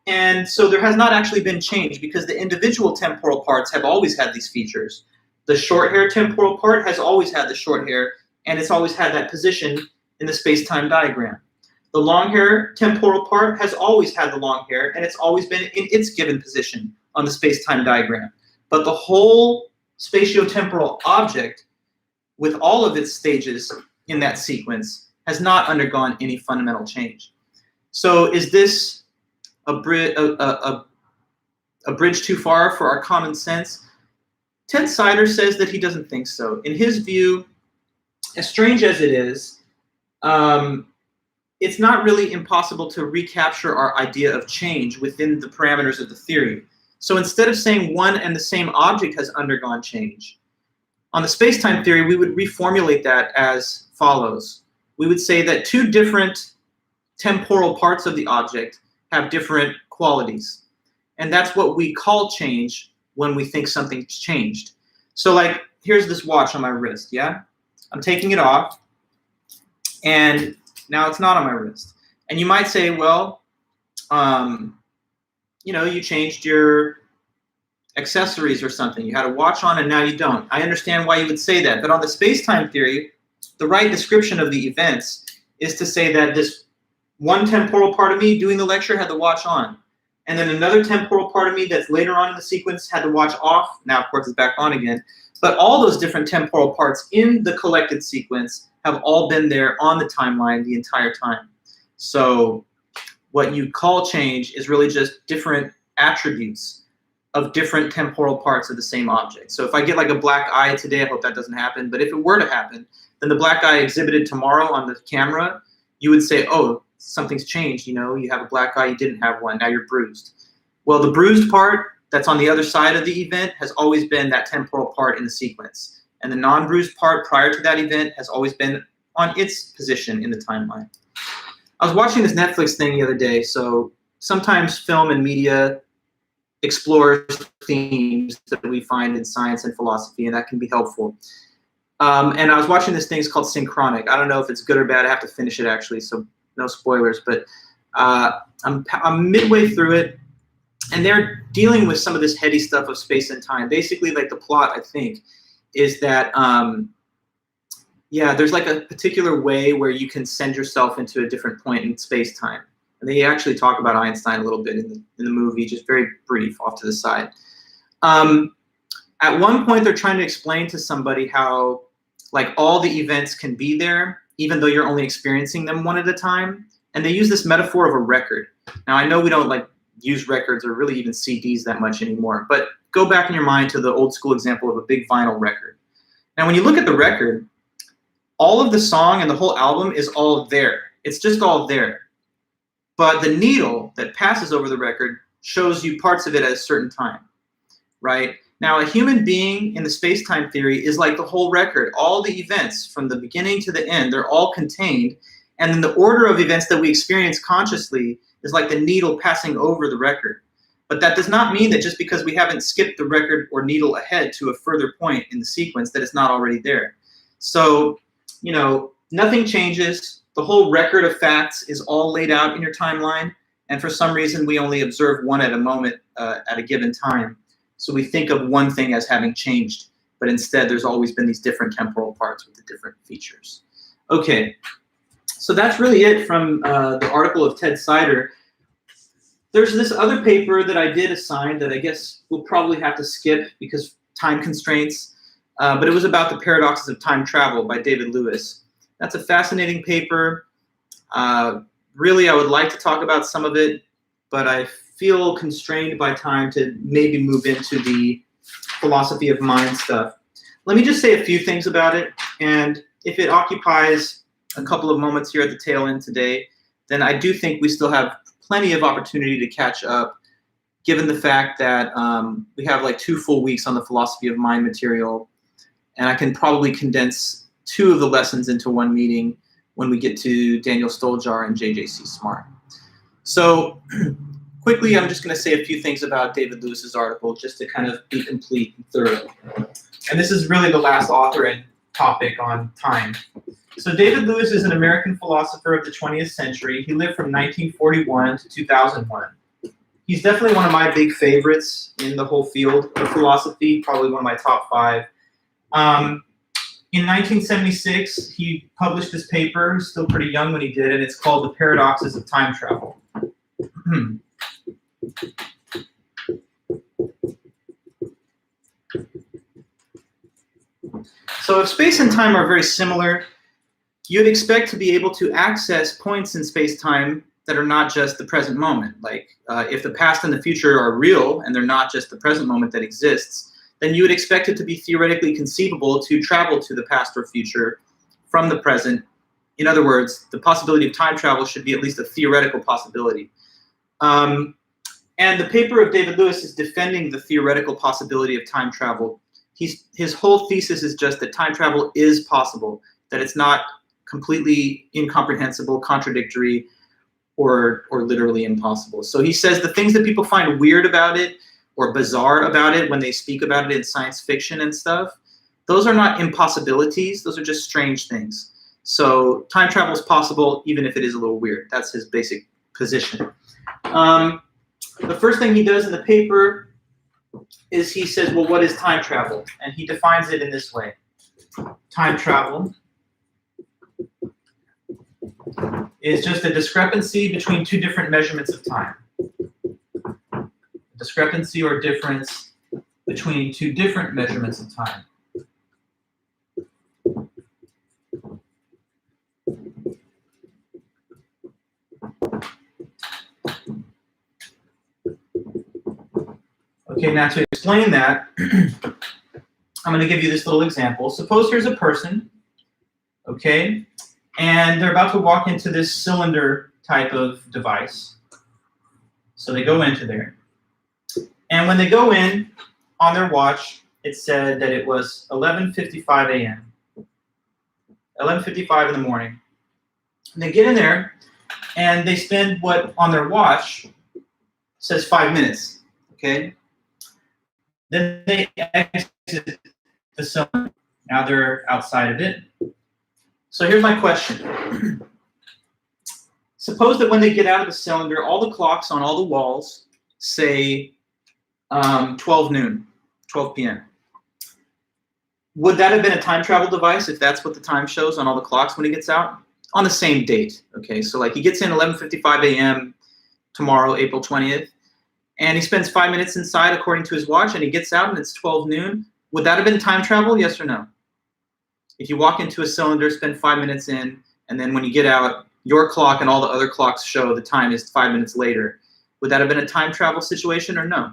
and so there has not actually been change because the individual temporal parts have always had these features. The short hair temporal part has always had the short hair, and it's always had that position in the space-time diagram. The long hair temporal part has always had the long hair, and it's always been in its given position on the space-time diagram. But the whole spatiotemporal object, with all of its stages in that sequence, has not undergone any fundamental change. So is this a bridge too far for our common sense? Ted Sider says that he doesn't think so. In his view, as strange as it is, it's not really impossible to recapture our idea of change within the parameters of the theory. So instead of saying one and the same object has undergone change, on the space-time theory, we would reformulate that as follows. We would say that two different temporal parts of the object have different qualities. And that's what we call change when we think something's changed. So like, here's this watch on my wrist, yeah? I'm taking it off, and now it's not on my wrist. And you might say, well, you know, you changed your accessories or something. You had a watch on and now you don't. I understand why you would say that. But on the space-time theory, the right description of the events is to say that this one temporal part of me doing the lecture had the watch on. And then another temporal part of me that's later on in the sequence had to watch off. Now, of course, it's back on again. But all those different temporal parts in the collected sequence have all been there on the timeline the entire time. So what you call change is really just different attributes of different temporal parts of the same object. So if I get like a black eye today, I hope that doesn't happen, but if it were to happen, then the black eye exhibited tomorrow on the camera, you would say, oh, something's changed, you know, you have a black eye, you didn't have one, now you're bruised. Well, the bruised part that's on the other side of the event has always been that temporal part in the sequence. And the non-bruised part prior to that event has always been on its position in the timeline. I was watching this Netflix thing the other day, so sometimes film and media explores themes that we find in science and philosophy, and that can be helpful. And I was watching this thing, it's called Synchronic. I don't know if it's good or bad, I have to finish it actually, so no spoilers, but I'm midway through it, and they're dealing with some of this heady stuff of space and time. Basically, like the plot, I think, is that, yeah, there's like a particular way where you can send yourself into a different point in space-time. And they actually talk about Einstein a little bit in the movie, just very brief off to the side. At one point, they're trying to explain to somebody how like all the events can be there, even though you're only experiencing them one at a time. And they use this metaphor of a record. Now, I know we don't like use records or really even CDs that much anymore, but go back in your mind to the old school example of a big vinyl record. Now, when you look at the record, all of the song and the whole album is all there. It's just all there. But the needle that passes over the record shows you parts of it at a certain time, right? Now, a human being in the space-time theory is like the whole record. All the events from the beginning to the end, they're all contained. And then the order of events that we experience consciously is like the needle passing over the record. But that does not mean that just because we haven't skipped the record or needle ahead to a further point in the sequence that it's not already there. So, you know, nothing changes. The whole record of facts is all laid out in your timeline. And for some reason, we only observe one at a moment at a given time. So we think of one thing as having changed, but instead there's always been these different temporal parts with the different features. Okay, so that's really it from the article of Ted Sider. There's this other paper that I did assign that I guess we'll probably have to skip because time constraints, but it was about the paradoxes of time travel by David Lewis. That's a fascinating paper. Really, I would like to talk about some of it, but I feel constrained by time to maybe move into the philosophy of mind stuff. Let me just say a few things about it, and if it occupies a couple of moments here at the tail end today, then I do think we still have plenty of opportunity to catch up, given the fact that we have like 2 full weeks on the philosophy of mind material, and I can probably condense 2 of the lessons into one meeting when we get to Daniel Stoljar and JJC Smart. So quickly, I'm just going to say a few things about David Lewis's article, just to kind of be complete and thorough. And this is really the last author and topic on time. So David Lewis is an American philosopher of the 20th century. He lived from 1941 to 2001. He's definitely one of my big favorites in the whole field of philosophy, probably one of my top 5. In 1976, he published this paper, still pretty young when he did it. It's called The Paradoxes of Time Travel. So if space and time are very similar, you'd expect to be able to access points in space-time that are not just the present moment. Like if the past and the future are real and they're not just the present moment that exists, then you would expect it to be theoretically conceivable to travel to the past or future from the present. In other words, the possibility of time travel should be at least a theoretical possibility. And the paper of David Lewis is defending the theoretical possibility of time travel. His whole thesis is just that time travel is possible, that it's not completely incomprehensible, contradictory, or literally impossible. So he says the things that people find weird about it or bizarre about it when they speak about it in science fiction and stuff, those are not impossibilities, those are just strange things. So time travel is possible even if it is a little weird. That's his basic position. The first thing he does in the paper is he says, well, what is time travel? And he defines it in this way. Time travel is just a discrepancy between 2 different measurements of time. discrepancy or difference between two different measurements of time. Okay, now to explain that, I'm going to give you this little example. Suppose here's a person, okay, and they're about to walk into this cylinder type of device. So they go into there. And when they go in, on their watch, it said that it was 11:55 a.m. 11:55 in the morning. And they get in there, and they spend what on their watch says 5 minutes, okay? Then they exit the cylinder. Now they're outside of it. So here's my question. Suppose that when they get out of the cylinder, all the clocks on all the walls say 12 noon, 12 p.m. Would that have been a time travel device if that's what the time shows on all the clocks when he gets out? On the same date, okay? So like he gets in 11:55 a.m. tomorrow, April 20th, and he spends 5 minutes inside according to his watch, and he gets out and it's 12 noon. Would that have been time travel, yes or no? If you walk into a cylinder, spend 5 minutes in, and then when you get out, your clock and all the other clocks show the time is 5 minutes later. Would that have been a time travel situation or no?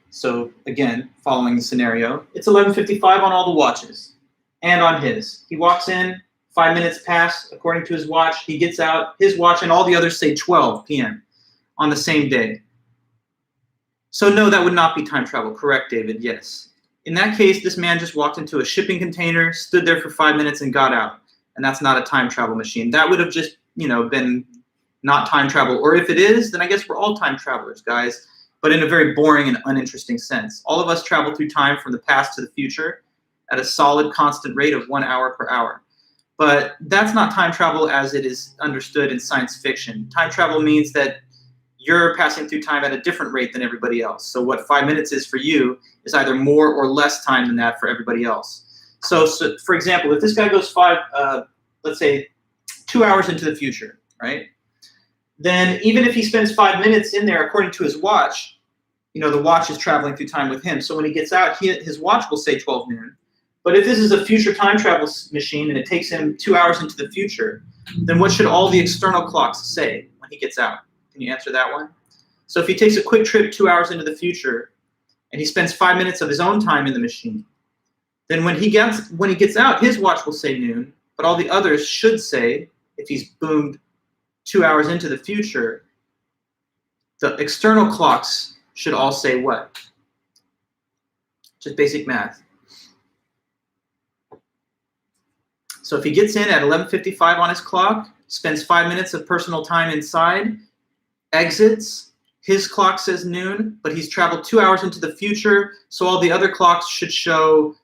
So again, following the scenario, it's 11:55 on all the watches and on his. He walks in, 5 minutes pass according to his watch. He gets out, his watch and all the others say 12 p.m. on the same day. So no, that would not be time travel. Correct, David? Yes. In that case, this man just walked into a shipping container, stood there for 5 minutes and got out. And that's not a time travel machine. That would have just, been not time travel. Or if it is, then I guess we're all time travelers, guys. But in a very boring and uninteresting sense. All of us travel through time from the past to the future at a solid constant rate of 1 hour per hour. But that's not time travel as it is understood in science fiction. Time travel means that you're passing through time at a different rate than everybody else. So what 5 minutes is for you is either more or less time than that for everybody else. So for example, if this guy goes let's say 2 hours into the future, right? Then even if he spends 5 minutes in there according to his watch, the watch is traveling through time with him. So when he gets out, his watch will say 12 noon. But if this is a future time travel machine and it takes him 2 hours into the future, then what should all the external clocks say when he gets out? Can you answer that one? So if he takes a quick trip 2 hours into the future and he spends 5 minutes of his own time in the machine, then when he gets out, his watch will say noon, but all the others should say, if he's boomed 2 hours into the future, the external clocks should all say what? Just basic math. So if he gets in at 11:55 on his clock, spends 5 minutes of personal time inside, exits, his clock says noon, but he's traveled 2 hours into the future, so all the other clocks should show,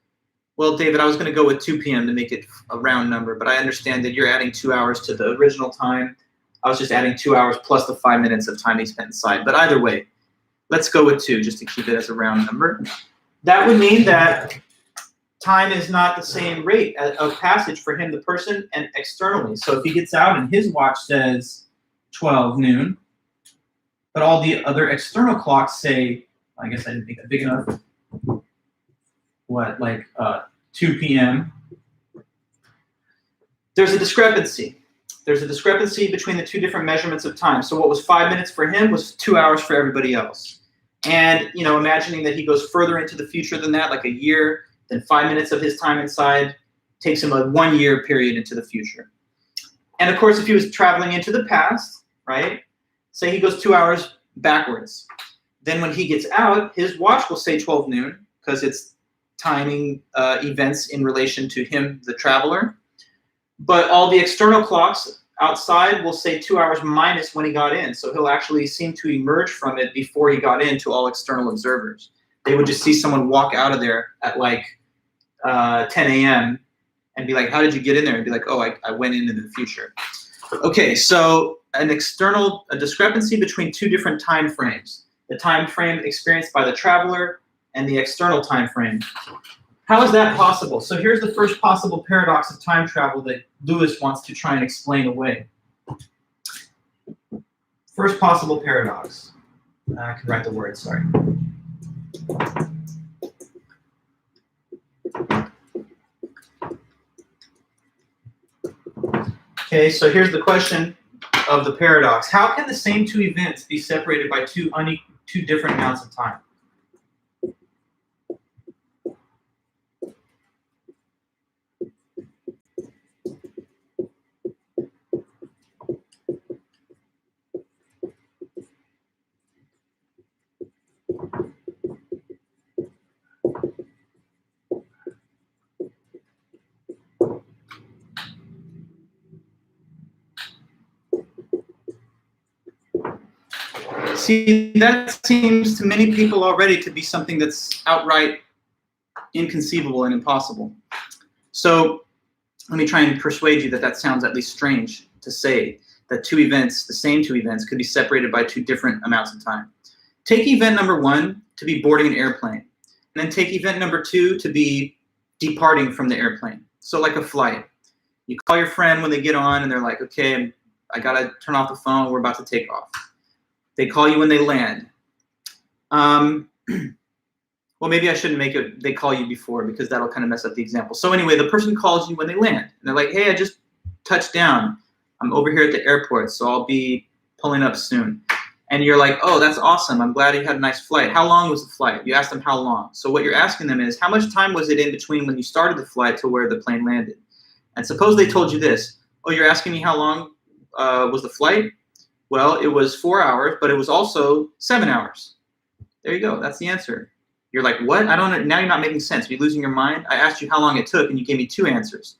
well, David, I was going to go with 2 p.m. to make it a round number, but I understand that you're adding 2 hours to the original time. I was just adding 2 hours plus the 5 minutes of time he spent inside. But either way, let's go with 2 just to keep it as a round number. That would mean that time is not the same rate of passage for him, the person, and externally. So if he gets out and his watch says 12 noon, but all the other external clocks say, I guess I didn't make that big enough, 2 p.m., there's a discrepancy. There's a discrepancy between the two different measurements of time. So what was 5 minutes for him was 2 hours for everybody else. And, imagining that he goes further into the future than that, like a year, then 5 minutes of his time inside takes him a 1 year period into the future. And of course, if he was traveling into the past, right, say he goes 2 hours backwards. Then when he gets out, his watch will say 12 noon because it's timing events in relation to him, the traveler. But all the external clocks outside will say 2 hours minus when he got in. So he'll actually seem to emerge from it before he got in to all external observers. They would just see someone walk out of there at 10 a.m. and be like, how did you get in there? And be like, oh, I went into the future. Okay, so a discrepancy between two different time frames. The time frame experienced by the traveler and the external time frame. How is that possible? So here's the first possible paradox of time travel that Lewis wants to try and explain away. First possible paradox. I can write the word, sorry. Okay, so here's the question of the paradox. How can the same two events be separated by two different amounts of time? See, that seems to many people already to be something that's outright inconceivable and impossible. So let me try and persuade you that that sounds at least strange to say, that two events, the same two events, could be separated by two different amounts of time. Take event number one to be boarding an airplane, and then take event number two to be departing from the airplane. So like a flight. You call your friend when they get on, and they're like, okay, I gotta turn off the phone, we're about to take off. They call you when they land. Well, maybe I shouldn't make it, they call you before, because that'll kind of mess up the example. So anyway, the person calls you when they land. And they're like, hey, I just touched down. I'm over here at the airport, so I'll be pulling up soon. And you're like, oh, that's awesome. I'm glad you had a nice flight. How long was the flight? You ask them how long. So what you're asking them is, how much time was it in between when you started the flight to where the plane landed? And suppose they told you this. Oh, you're asking me how long was the flight? Well, it was 4 hours, but it was also 7 hours. There you go. That's the answer. You're like, what? I don't know. Now you're not making sense. Are you losing your mind? I asked you how long it took, and you gave me two answers.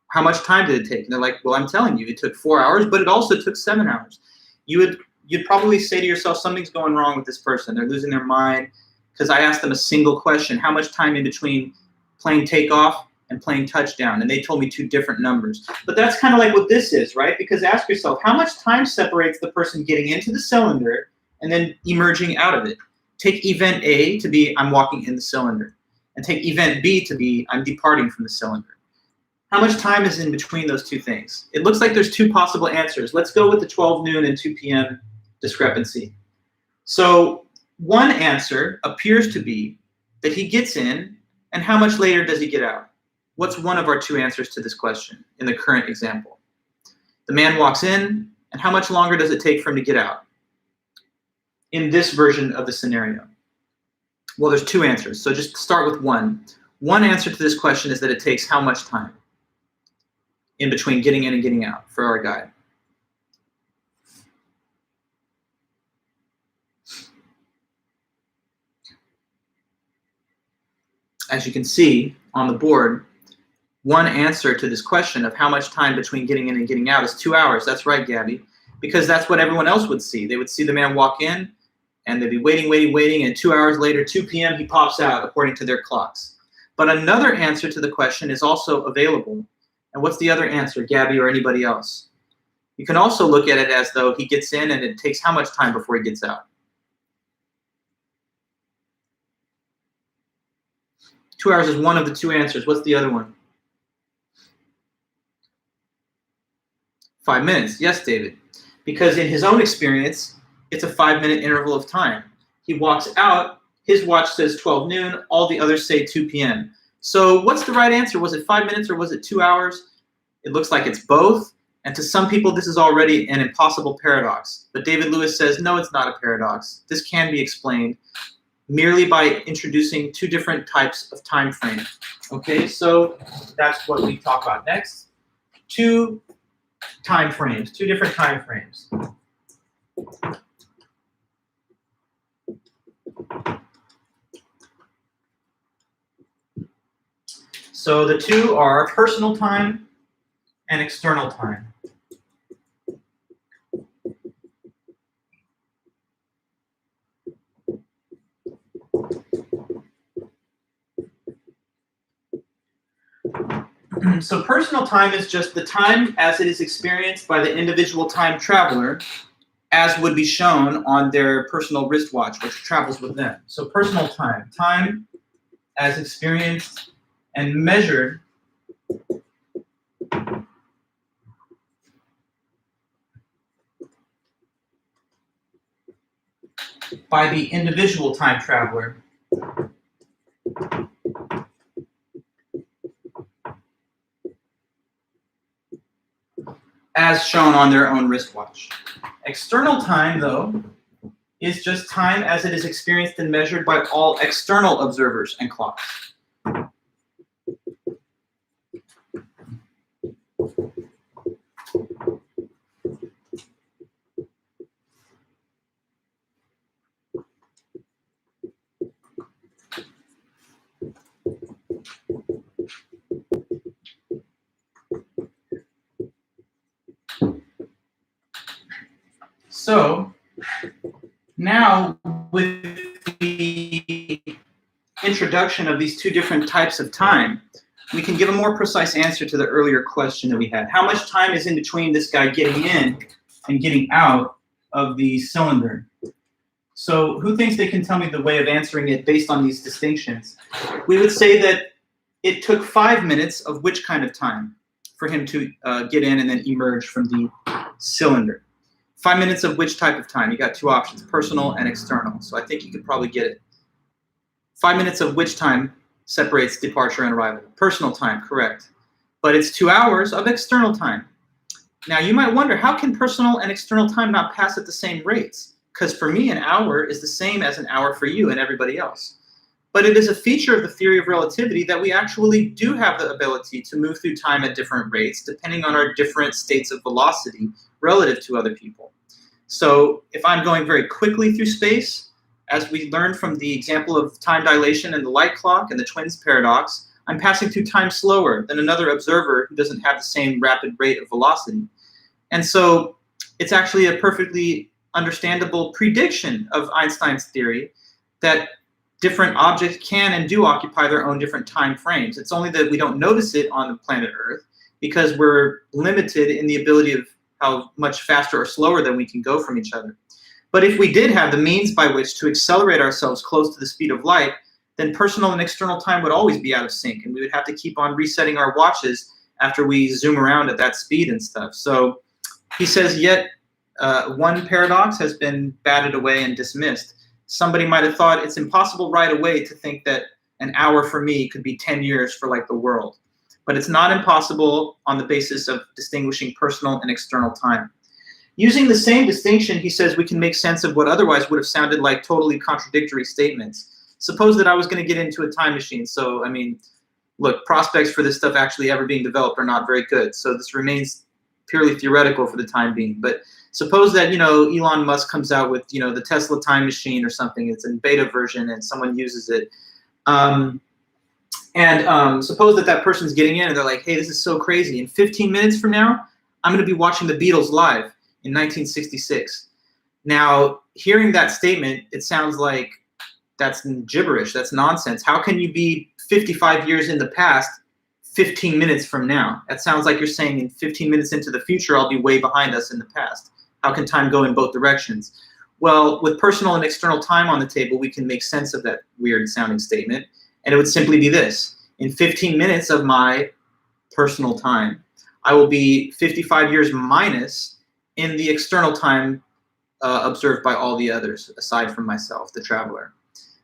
How much time did it take? And they're like, well, I'm telling you, it took 4 hours, but it also took 7 hours. You'd probably say to yourself, something's going wrong with this person. They're losing their mind, because I asked them a single question. How much time in between plane takeoff and plane touchdown? And they told me two different numbers. But that's kind of like what this is, right? Because ask yourself, how much time separates the person getting into the cylinder and then emerging out of it? Take event A to be, I'm walking in the cylinder. And take event B to be, I'm departing from the cylinder. How much time is in between those two things? It looks like there's two possible answers. Let's go with the 12 noon and 2 p.m. discrepancy. So one answer appears to be that he gets in, and how much later does he get out? What's one of our two answers to this question in the current example? The man walks in, and how much longer does it take for him to get out? In this version of the scenario? Well, there's two answers, so just start with one. One answer to this question is that it takes how much time in between getting in and getting out for our guide? As you can see on the board, one answer to this question of how much time between getting in and getting out is 2 hours. That's right, Gabby, because that's what everyone else would see. They would see the man walk in, and they'd be waiting, and 2 hours later, 2 p.m., he pops out according to their clocks. But another answer to the question is also available. And what's the other answer, Gabby or anybody else? You can also look at it as though he gets in and it takes how much time before he gets out? 2 hours is one of the two answers. What's the other one? 5 minutes. Yes, David. Because in his own experience, it's a 5-minute interval of time. He walks out, his watch says 12 noon, all the others say 2 p.m. So what's the right answer? Was it 5 minutes or was it 2 hours? It looks like it's both. And to some people, this is already an impossible paradox. But David Lewis says, no, it's not a paradox. This can be explained merely by introducing two different types of time frame. Okay, so that's what we talk about next. Two time frames, two different time frames. So the two are personal time and external time. So personal time is just the time as it is experienced by the individual time traveler, as would be shown on their personal wristwatch, which travels with them. So personal time, time as experienced and measured by the individual time traveler as shown on their own wristwatch. External time, though, is just time as it is experienced and measured by all external observers and clocks. So now with the introduction of these two different types of time, we can give a more precise answer to the earlier question that we had. How much time is in between this guy getting in and getting out of the cylinder? So who thinks they can tell me the way of answering it based on these distinctions? We would say that it took 5 minutes of which kind of time for him to get in and then emerge from the cylinder? 5 minutes of which type of time? You got two options, personal and external. So I think you could probably get it. 5 minutes of which time separates departure and arrival? Personal time, correct. But it's 2 hours of external time. Now you might wonder, how can personal and external time not pass at the same rates? Because for me, an hour is the same as an hour for you and everybody else. But it is a feature of the theory of relativity that we actually do have the ability to move through time at different rates, depending on our different states of velocity relative to other people. So if I'm going very quickly through space, as we learned from the example of time dilation and the light clock and the twins paradox, I'm passing through time slower than another observer who doesn't have the same rapid rate of velocity. And so it's actually a perfectly understandable prediction of Einstein's theory that different objects can and do occupy their own different time frames. It's only that we don't notice it on the planet Earth because we're limited in the ability of how much faster or slower than we can go from each other. But if we did have the means by which to accelerate ourselves close to the speed of light, then personal and external time would always be out of sync, and we would have to keep on resetting our watches after we zoom around at that speed and stuff. So he says, yet one paradox has been batted away and dismissed. Somebody might have thought it's impossible right away to think that an hour for me could be 10 years for like the world. But it's not impossible on the basis of distinguishing personal and external time. Using the same distinction, he says we can make sense of what otherwise would have sounded like totally contradictory statements. Suppose that I was going to get into a time machine. So, I mean, look, prospects for this stuff actually ever being developed are not very good. So this remains purely theoretical for the time being. But suppose that, Elon Musk comes out with, the Tesla time machine or something. It's in beta version and someone uses it. Suppose that person's getting in and they're like, hey, this is so crazy. In 15 minutes from now, I'm going to be watching the Beatles live in 1966. Now, hearing that statement, it sounds like that's gibberish. That's nonsense. How can you be 55 years in the past 15 minutes from now? That sounds like you're saying in 15 minutes into the future, I'll be way behind us in the past. How can time go in both directions? Well, with personal and external time on the table, we can make sense of that weird sounding statement. And it would simply be this. In 15 minutes of my personal time, I will be 55 years minus in the external time observed by all the others, aside from myself, the traveler.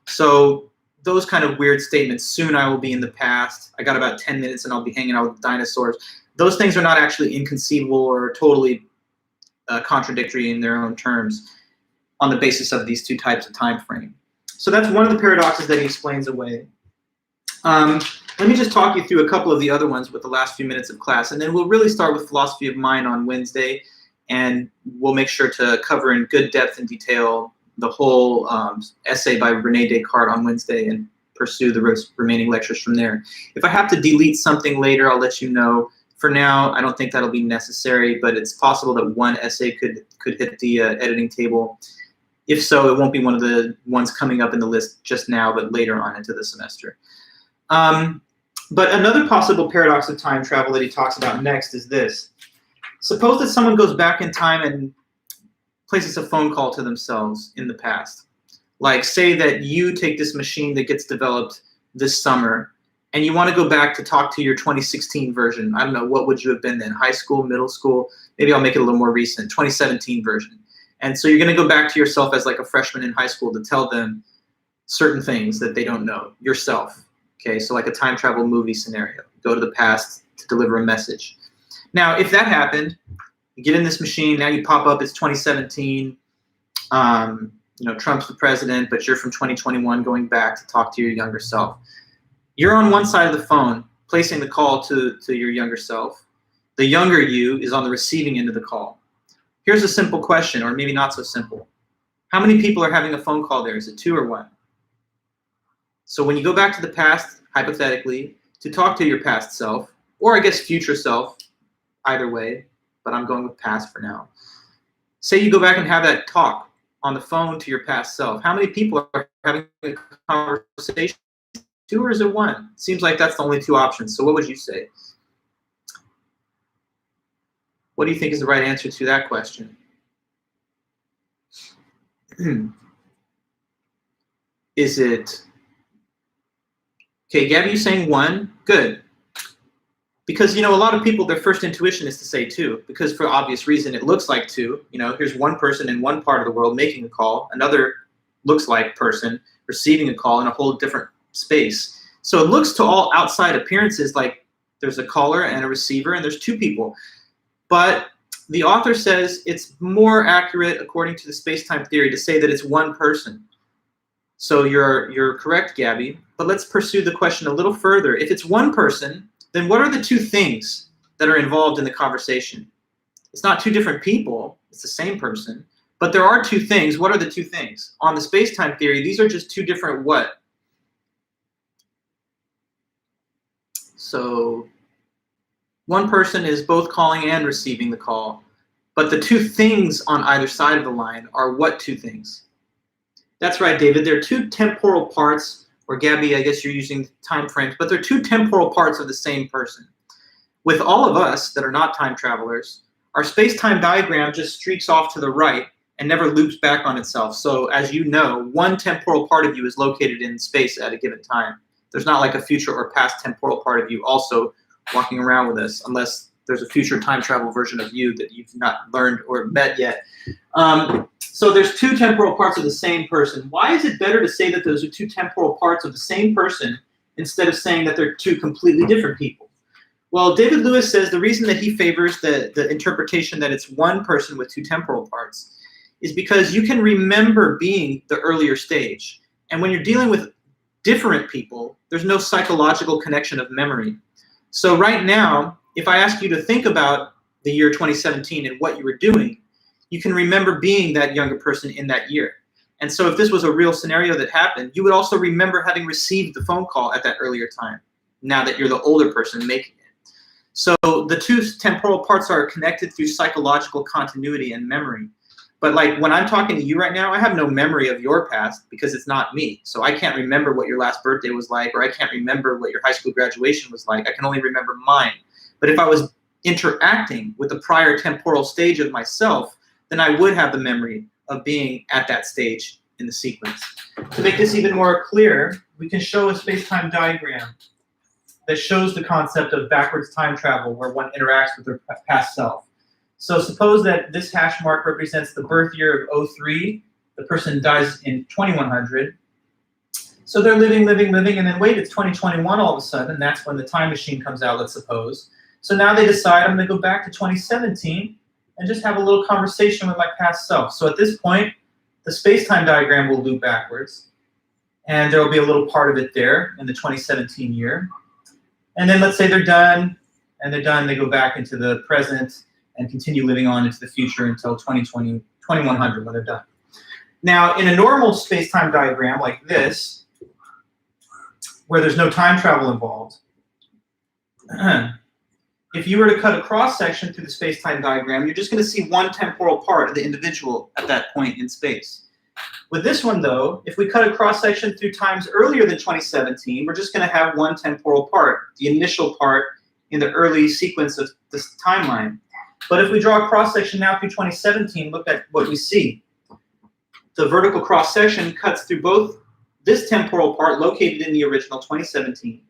So those kind of weird statements, soon I will be in the past, I got about 10 minutes and I'll be hanging out with dinosaurs, those things are not actually inconceivable or totally contradictory in their own terms on the basis of these two types of time frame. So that's one of the paradoxes that he explains away. Let me just talk you through a couple of the other ones with the last few minutes of class, and then we'll really start with philosophy of mind on Wednesday, and we'll make sure to cover in good depth and detail the whole essay by René Descartes on Wednesday and pursue the remaining lectures from there. If I have to delete something later, I'll let you know. For now, I don't think that'll be necessary, but it's possible that one essay could hit the editing table. If so, it won't be one of the ones coming up in the list just now, but later on into the semester. But another possible paradox of time travel that he talks about next is this. Suppose that someone goes back in time and places a phone call to themselves in the past. Like, say that you take this machine that gets developed this summer and you want to go back to talk to your 2016 version. I don't know, what would you have been then? High school, middle school? Maybe I'll make it a little more recent, 2017 version. And so you're going to go back to yourself as like a freshman in high school to tell them certain things that they don't know yourself. Okay, so like a time travel movie scenario. Go to the past to deliver a message. Now, if that happened, you get in this machine, now you pop up, it's 2017, Trump's the president, but you're from 2021 going back to talk to your younger self. You're on one side of the phone, placing the call to your younger self. The younger you is on the receiving end of the call. Here's a simple question, or maybe not so simple. How many people are having a phone call there? Is it 2 or 1? So when you go back to the past, hypothetically, to talk to your past self, or I guess future self, either way, but I'm going with past for now. Say you go back and have that talk on the phone to your past self. How many people are having a conversation? 2 or is it 1? Seems like that's the only 2 options. So what would you say? What do you think is the right answer to that question? Is it... Okay, Gabby, you saying 1? Good. Because, a lot of people, their first intuition is to say 2, because for obvious reason, it looks like 2. Here's one person in one part of the world making a call, another looks like person receiving a call in a whole different space. So it looks to all outside appearances like there's a caller and a receiver, and there's 2 people. But the author says it's more accurate, according to the space-time theory, to say that it's 1 person. So you're correct, Gabby. But let's pursue the question a little further. If it's 1 person, then what are the 2 things that are involved in the conversation? It's not 2 different people. It's the same person. But there are 2 things. What are the 2 things? On the space-time theory, these are just 2 different what? So 1 person is both calling and receiving the call. But the 2 things on either side of the line are what 2 things? That's right, David. There are 2 temporal parts, or Gabby, I guess you're using time frames, but they're 2 temporal parts of the same person. With all of us that are not time travelers, our space-time diagram just streaks off to the right and never loops back on itself. So as you know, 1 temporal part of you is located in space at a given time. There's not like a future or past temporal part of you also walking around with us, unless there's a future time travel version of you that you've not learned or met yet. So there's 2 temporal parts of the same person. Why is it better to say that those are 2 temporal parts of the same person instead of saying that they're 2 completely different people? Well, David Lewis says the reason that he favors the interpretation that it's 1 person with 2 temporal parts is because you can remember being the earlier stage. And when you're dealing with different people, there's no psychological connection of memory. So right now, if I ask you to think about the year 2017 and what you were doing, you can remember being that younger person in that year. And so if this was a real scenario that happened, you would also remember having received the phone call at that earlier time, now that you're the older person making it. So the 2 temporal parts are connected through psychological continuity and memory. But like when I'm talking to you right now, I have no memory of your past because it's not me. So I can't remember what your last birthday was like, or I can't remember what your high school graduation was like. I can only remember mine. But if I was interacting with the prior temporal stage of myself, then I would have the memory of being at that stage in the sequence. To make this even more clear, we can show a space-time diagram that shows the concept of backwards time travel where one interacts with their past self. So suppose that this hash mark represents the birth year of 03. The person dies in 2100. So they're living, and then wait, it's 2021 all of a sudden. That's when the time machine comes out, let's suppose. So now they decide, I'm going to go back to 2017 and just have a little conversation with my past self. So at this point, the space-time diagram will loop backwards. And there will be a little part of it there in the 2017 year. And then let's say they're done, they go back into the present and continue living on into the future until 2020, 2100 when they're done. Now, in a normal space-time diagram like this, where there's no time travel involved, if you were to cut a cross-section through the space-time diagram, you're just going to see 1 temporal part of the individual at that point in space. With this one, though, if we cut a cross-section through times earlier than 2017, we're just going to have 1 temporal part, the initial part in the early sequence of this timeline. But if we draw a cross-section now through 2017, look at what we see. The vertical cross-section cuts through both this temporal part located in the original 2017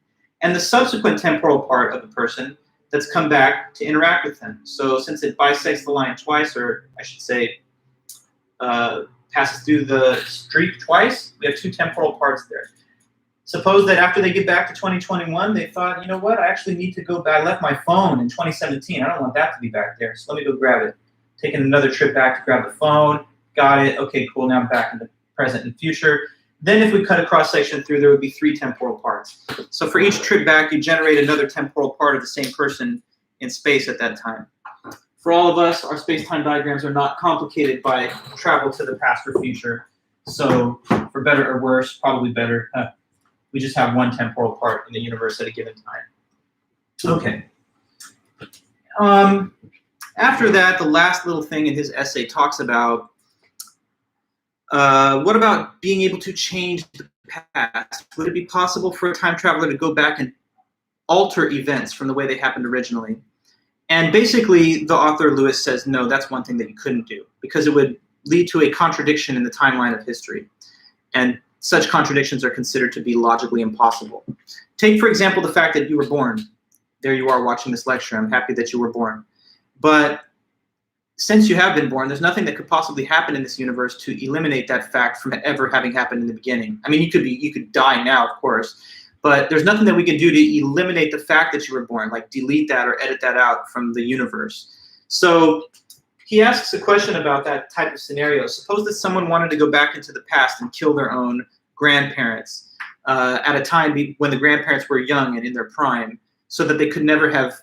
and the subsequent temporal part of the person that's come back to interact with them. So since it bisects the line twice, or I should say passes through the street twice. We have 2 temporal parts there. Suppose that after they get back to 2021, they thought, you know what, I actually need to go back. I left my phone in 2017. I don't want that to be back there, so let me go grab it. Taking another trip back to grab the phone. Got it. Okay, cool. Now I'm back in the present and future. Then if we cut a cross-section through, there would be 3 temporal parts. So for each trip back, you generate another temporal part of the same person in space at that time. For all of us, our space-time diagrams are not complicated by travel to the past or future. So for better or worse, probably better, we just have 1 temporal part in the universe at a given time. Okay. After that, the last little thing in his essay talks about what about being able to change the past? Would it be possible for a time traveler to go back and alter events from the way they happened originally? And basically, the author, Lewis, says, no, that's one thing that you couldn't do, because it would lead to a contradiction in the timeline of history. And such contradictions are considered to be logically impossible. Take, for example, the fact that you were born. There you are watching this lecture. I'm happy that you were born. But since you have been born, there's nothing that could possibly happen in this universe to eliminate that fact from ever having happened in the beginning. I mean, you could die now, of course, but there's nothing that we can do to eliminate the fact that you were born, like delete that or edit that out from the universe. So he asks a question about that type of scenario. Suppose that someone wanted to go back into the past and kill their own grandparents at a time when the grandparents were young and in their prime, so that they could never have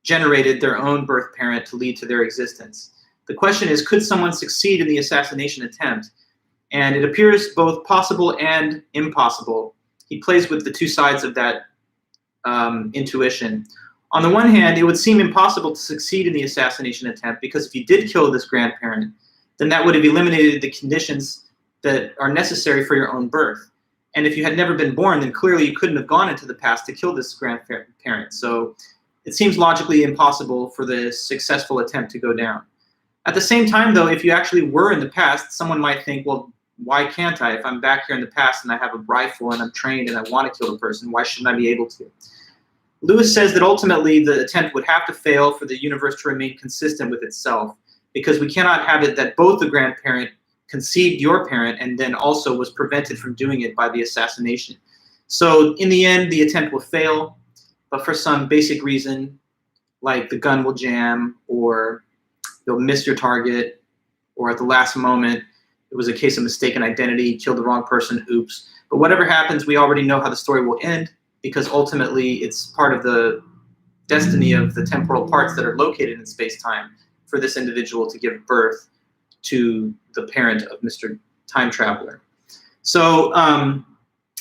generated their own birth parent to lead to their existence. The question is, could someone succeed in the assassination attempt? And it appears both possible and impossible. He plays with the 2 sides of that intuition. On the one hand, it would seem impossible to succeed in the assassination attempt, because if you did kill this grandparent, then that would have eliminated the conditions that are necessary for your own birth. And if you had never been born, then clearly you couldn't have gone into the past to kill this grandparent. So it seems logically impossible for the successful attempt to go down. At the same time, though, if you actually were in the past, someone might think, well, why can't I? If I'm back here in the past and I have a rifle and I'm trained and I want to kill the person, why shouldn't I be able to? Lewis says that ultimately the attempt would have to fail for the universe to remain consistent with itself, because we cannot have it that both the grandparent conceived your parent and then also was prevented from doing it by the assassination. So in the end, the attempt will fail, but for some basic reason, like the gun will jam, or you'll miss your target, or at the last moment, it was a case of mistaken identity, killed the wrong person, oops. But whatever happens, we already know how the story will end, because ultimately it's part of the destiny of the temporal parts that are located in space-time for this individual to give birth to the parent of Mr. Time Traveler. So,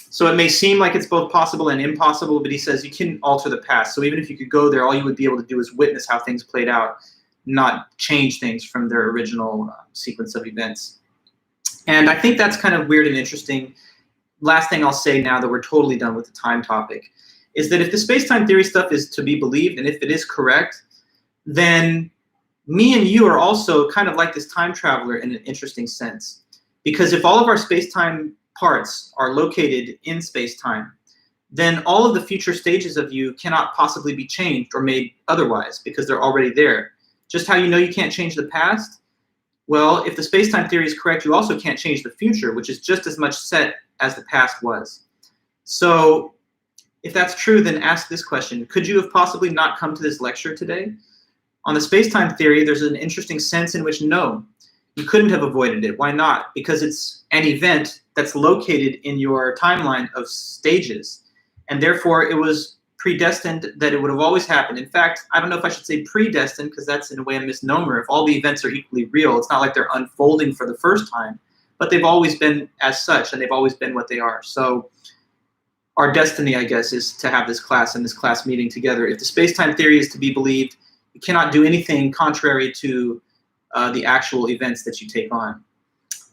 so it may seem like it's both possible and impossible, but he says you can alter the past. So even if you could go there, all you would be able to do is witness how things played out, not change things from their original sequence of events. And I think that's kind of weird and interesting. Last thing I'll say now that we're totally done with the time topic is that if the space-time theory stuff is to be believed, and if it is correct, then me and you are also kind of like this time traveler in an interesting sense. Because if all of our space-time parts are located in space-time, then all of the future stages of you cannot possibly be changed or made otherwise, because they're already there. Just how you know you can't change the past? Well, if the space-time theory is correct, you also can't change the future, which is just as much set as the past was. So if that's true, then ask this question. Could you have possibly not come to this lecture today? On the space-time theory, there's an interesting sense in which no, you couldn't have avoided it. Why not? Because it's an event that's located in your timeline of stages. And therefore, it was predestined that it would have always happened. In fact, I don't know if I should say predestined, because that's in a way a misnomer. If all the events are equally real, it's not like they're unfolding for the first time, but they've always been as such, and they've always been what they are. So our destiny, I guess, is to have this class and this class meeting together. If the space-time theory is to be believed, you cannot do anything contrary to the actual events that you take on.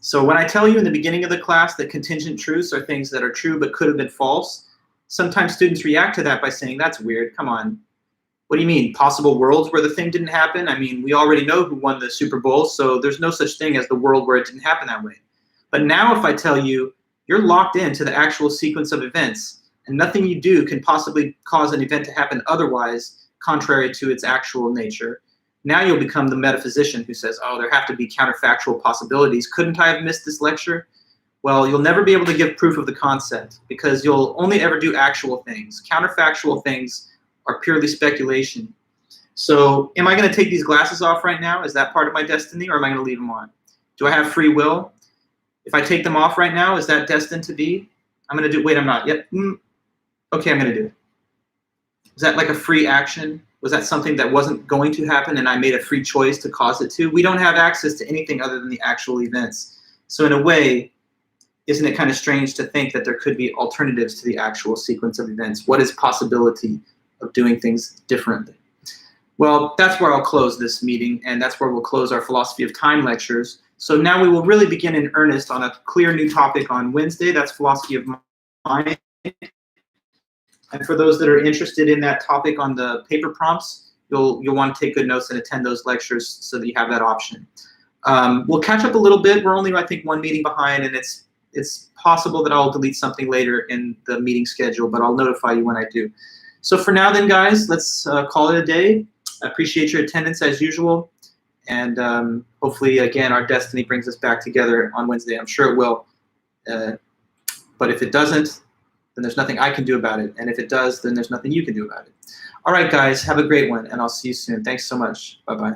So when I tell you in the beginning of the class that contingent truths are things that are true but could have been false, sometimes students react to that by saying, that's weird, come on. What do you mean, possible worlds where the thing didn't happen? I mean, we already know who won the Super Bowl, so there's no such thing as the world where it didn't happen that way. But now if I tell you, you're locked into the actual sequence of events, and nothing you do can possibly cause an event to happen otherwise, contrary to its actual nature, Now you'll become the metaphysician who says, oh, there have to be counterfactual possibilities. Couldn't I have missed this lecture? Well, you'll never be able to give proof of the concept because you'll only ever do actual things. Counterfactual things are purely speculation. So am I going to take these glasses off right now? Is that part of my destiny, or am I going to leave them on? Do I have free will? If I take them off right now, is that destined to be? I'm going to do, wait, I'm not yet. Okay, I'm going to do it. Is that like a free action? Was that something that wasn't going to happen and I made a free choice to cause it to? We don't have access to anything other than the actual events. So in a way, isn't it kind of strange to think that there could be alternatives to the actual sequence of events? What is possibility of doing things differently? Well, that's where I'll close this meeting, and that's where we'll close our Philosophy of Time lectures. So now we will really begin in earnest on a clear new topic on Wednesday. That's Philosophy of Mind. And for those that are interested in that topic on the paper prompts, you'll want to take good notes and attend those lectures so that you have that option. We'll catch up a little bit. We're only, I think, one meeting behind, and it's possible that I'll delete something later in the meeting schedule, but I'll notify you when I do. So for now then, guys, let's call it a day. I appreciate your attendance as usual. And hopefully, again, our destiny brings us back together on Wednesday. I'm sure it will. But if it doesn't, then there's nothing I can do about it. And if it does, then there's nothing you can do about it. All right, guys, have a great one, and I'll see you soon. Thanks so much. Bye-bye.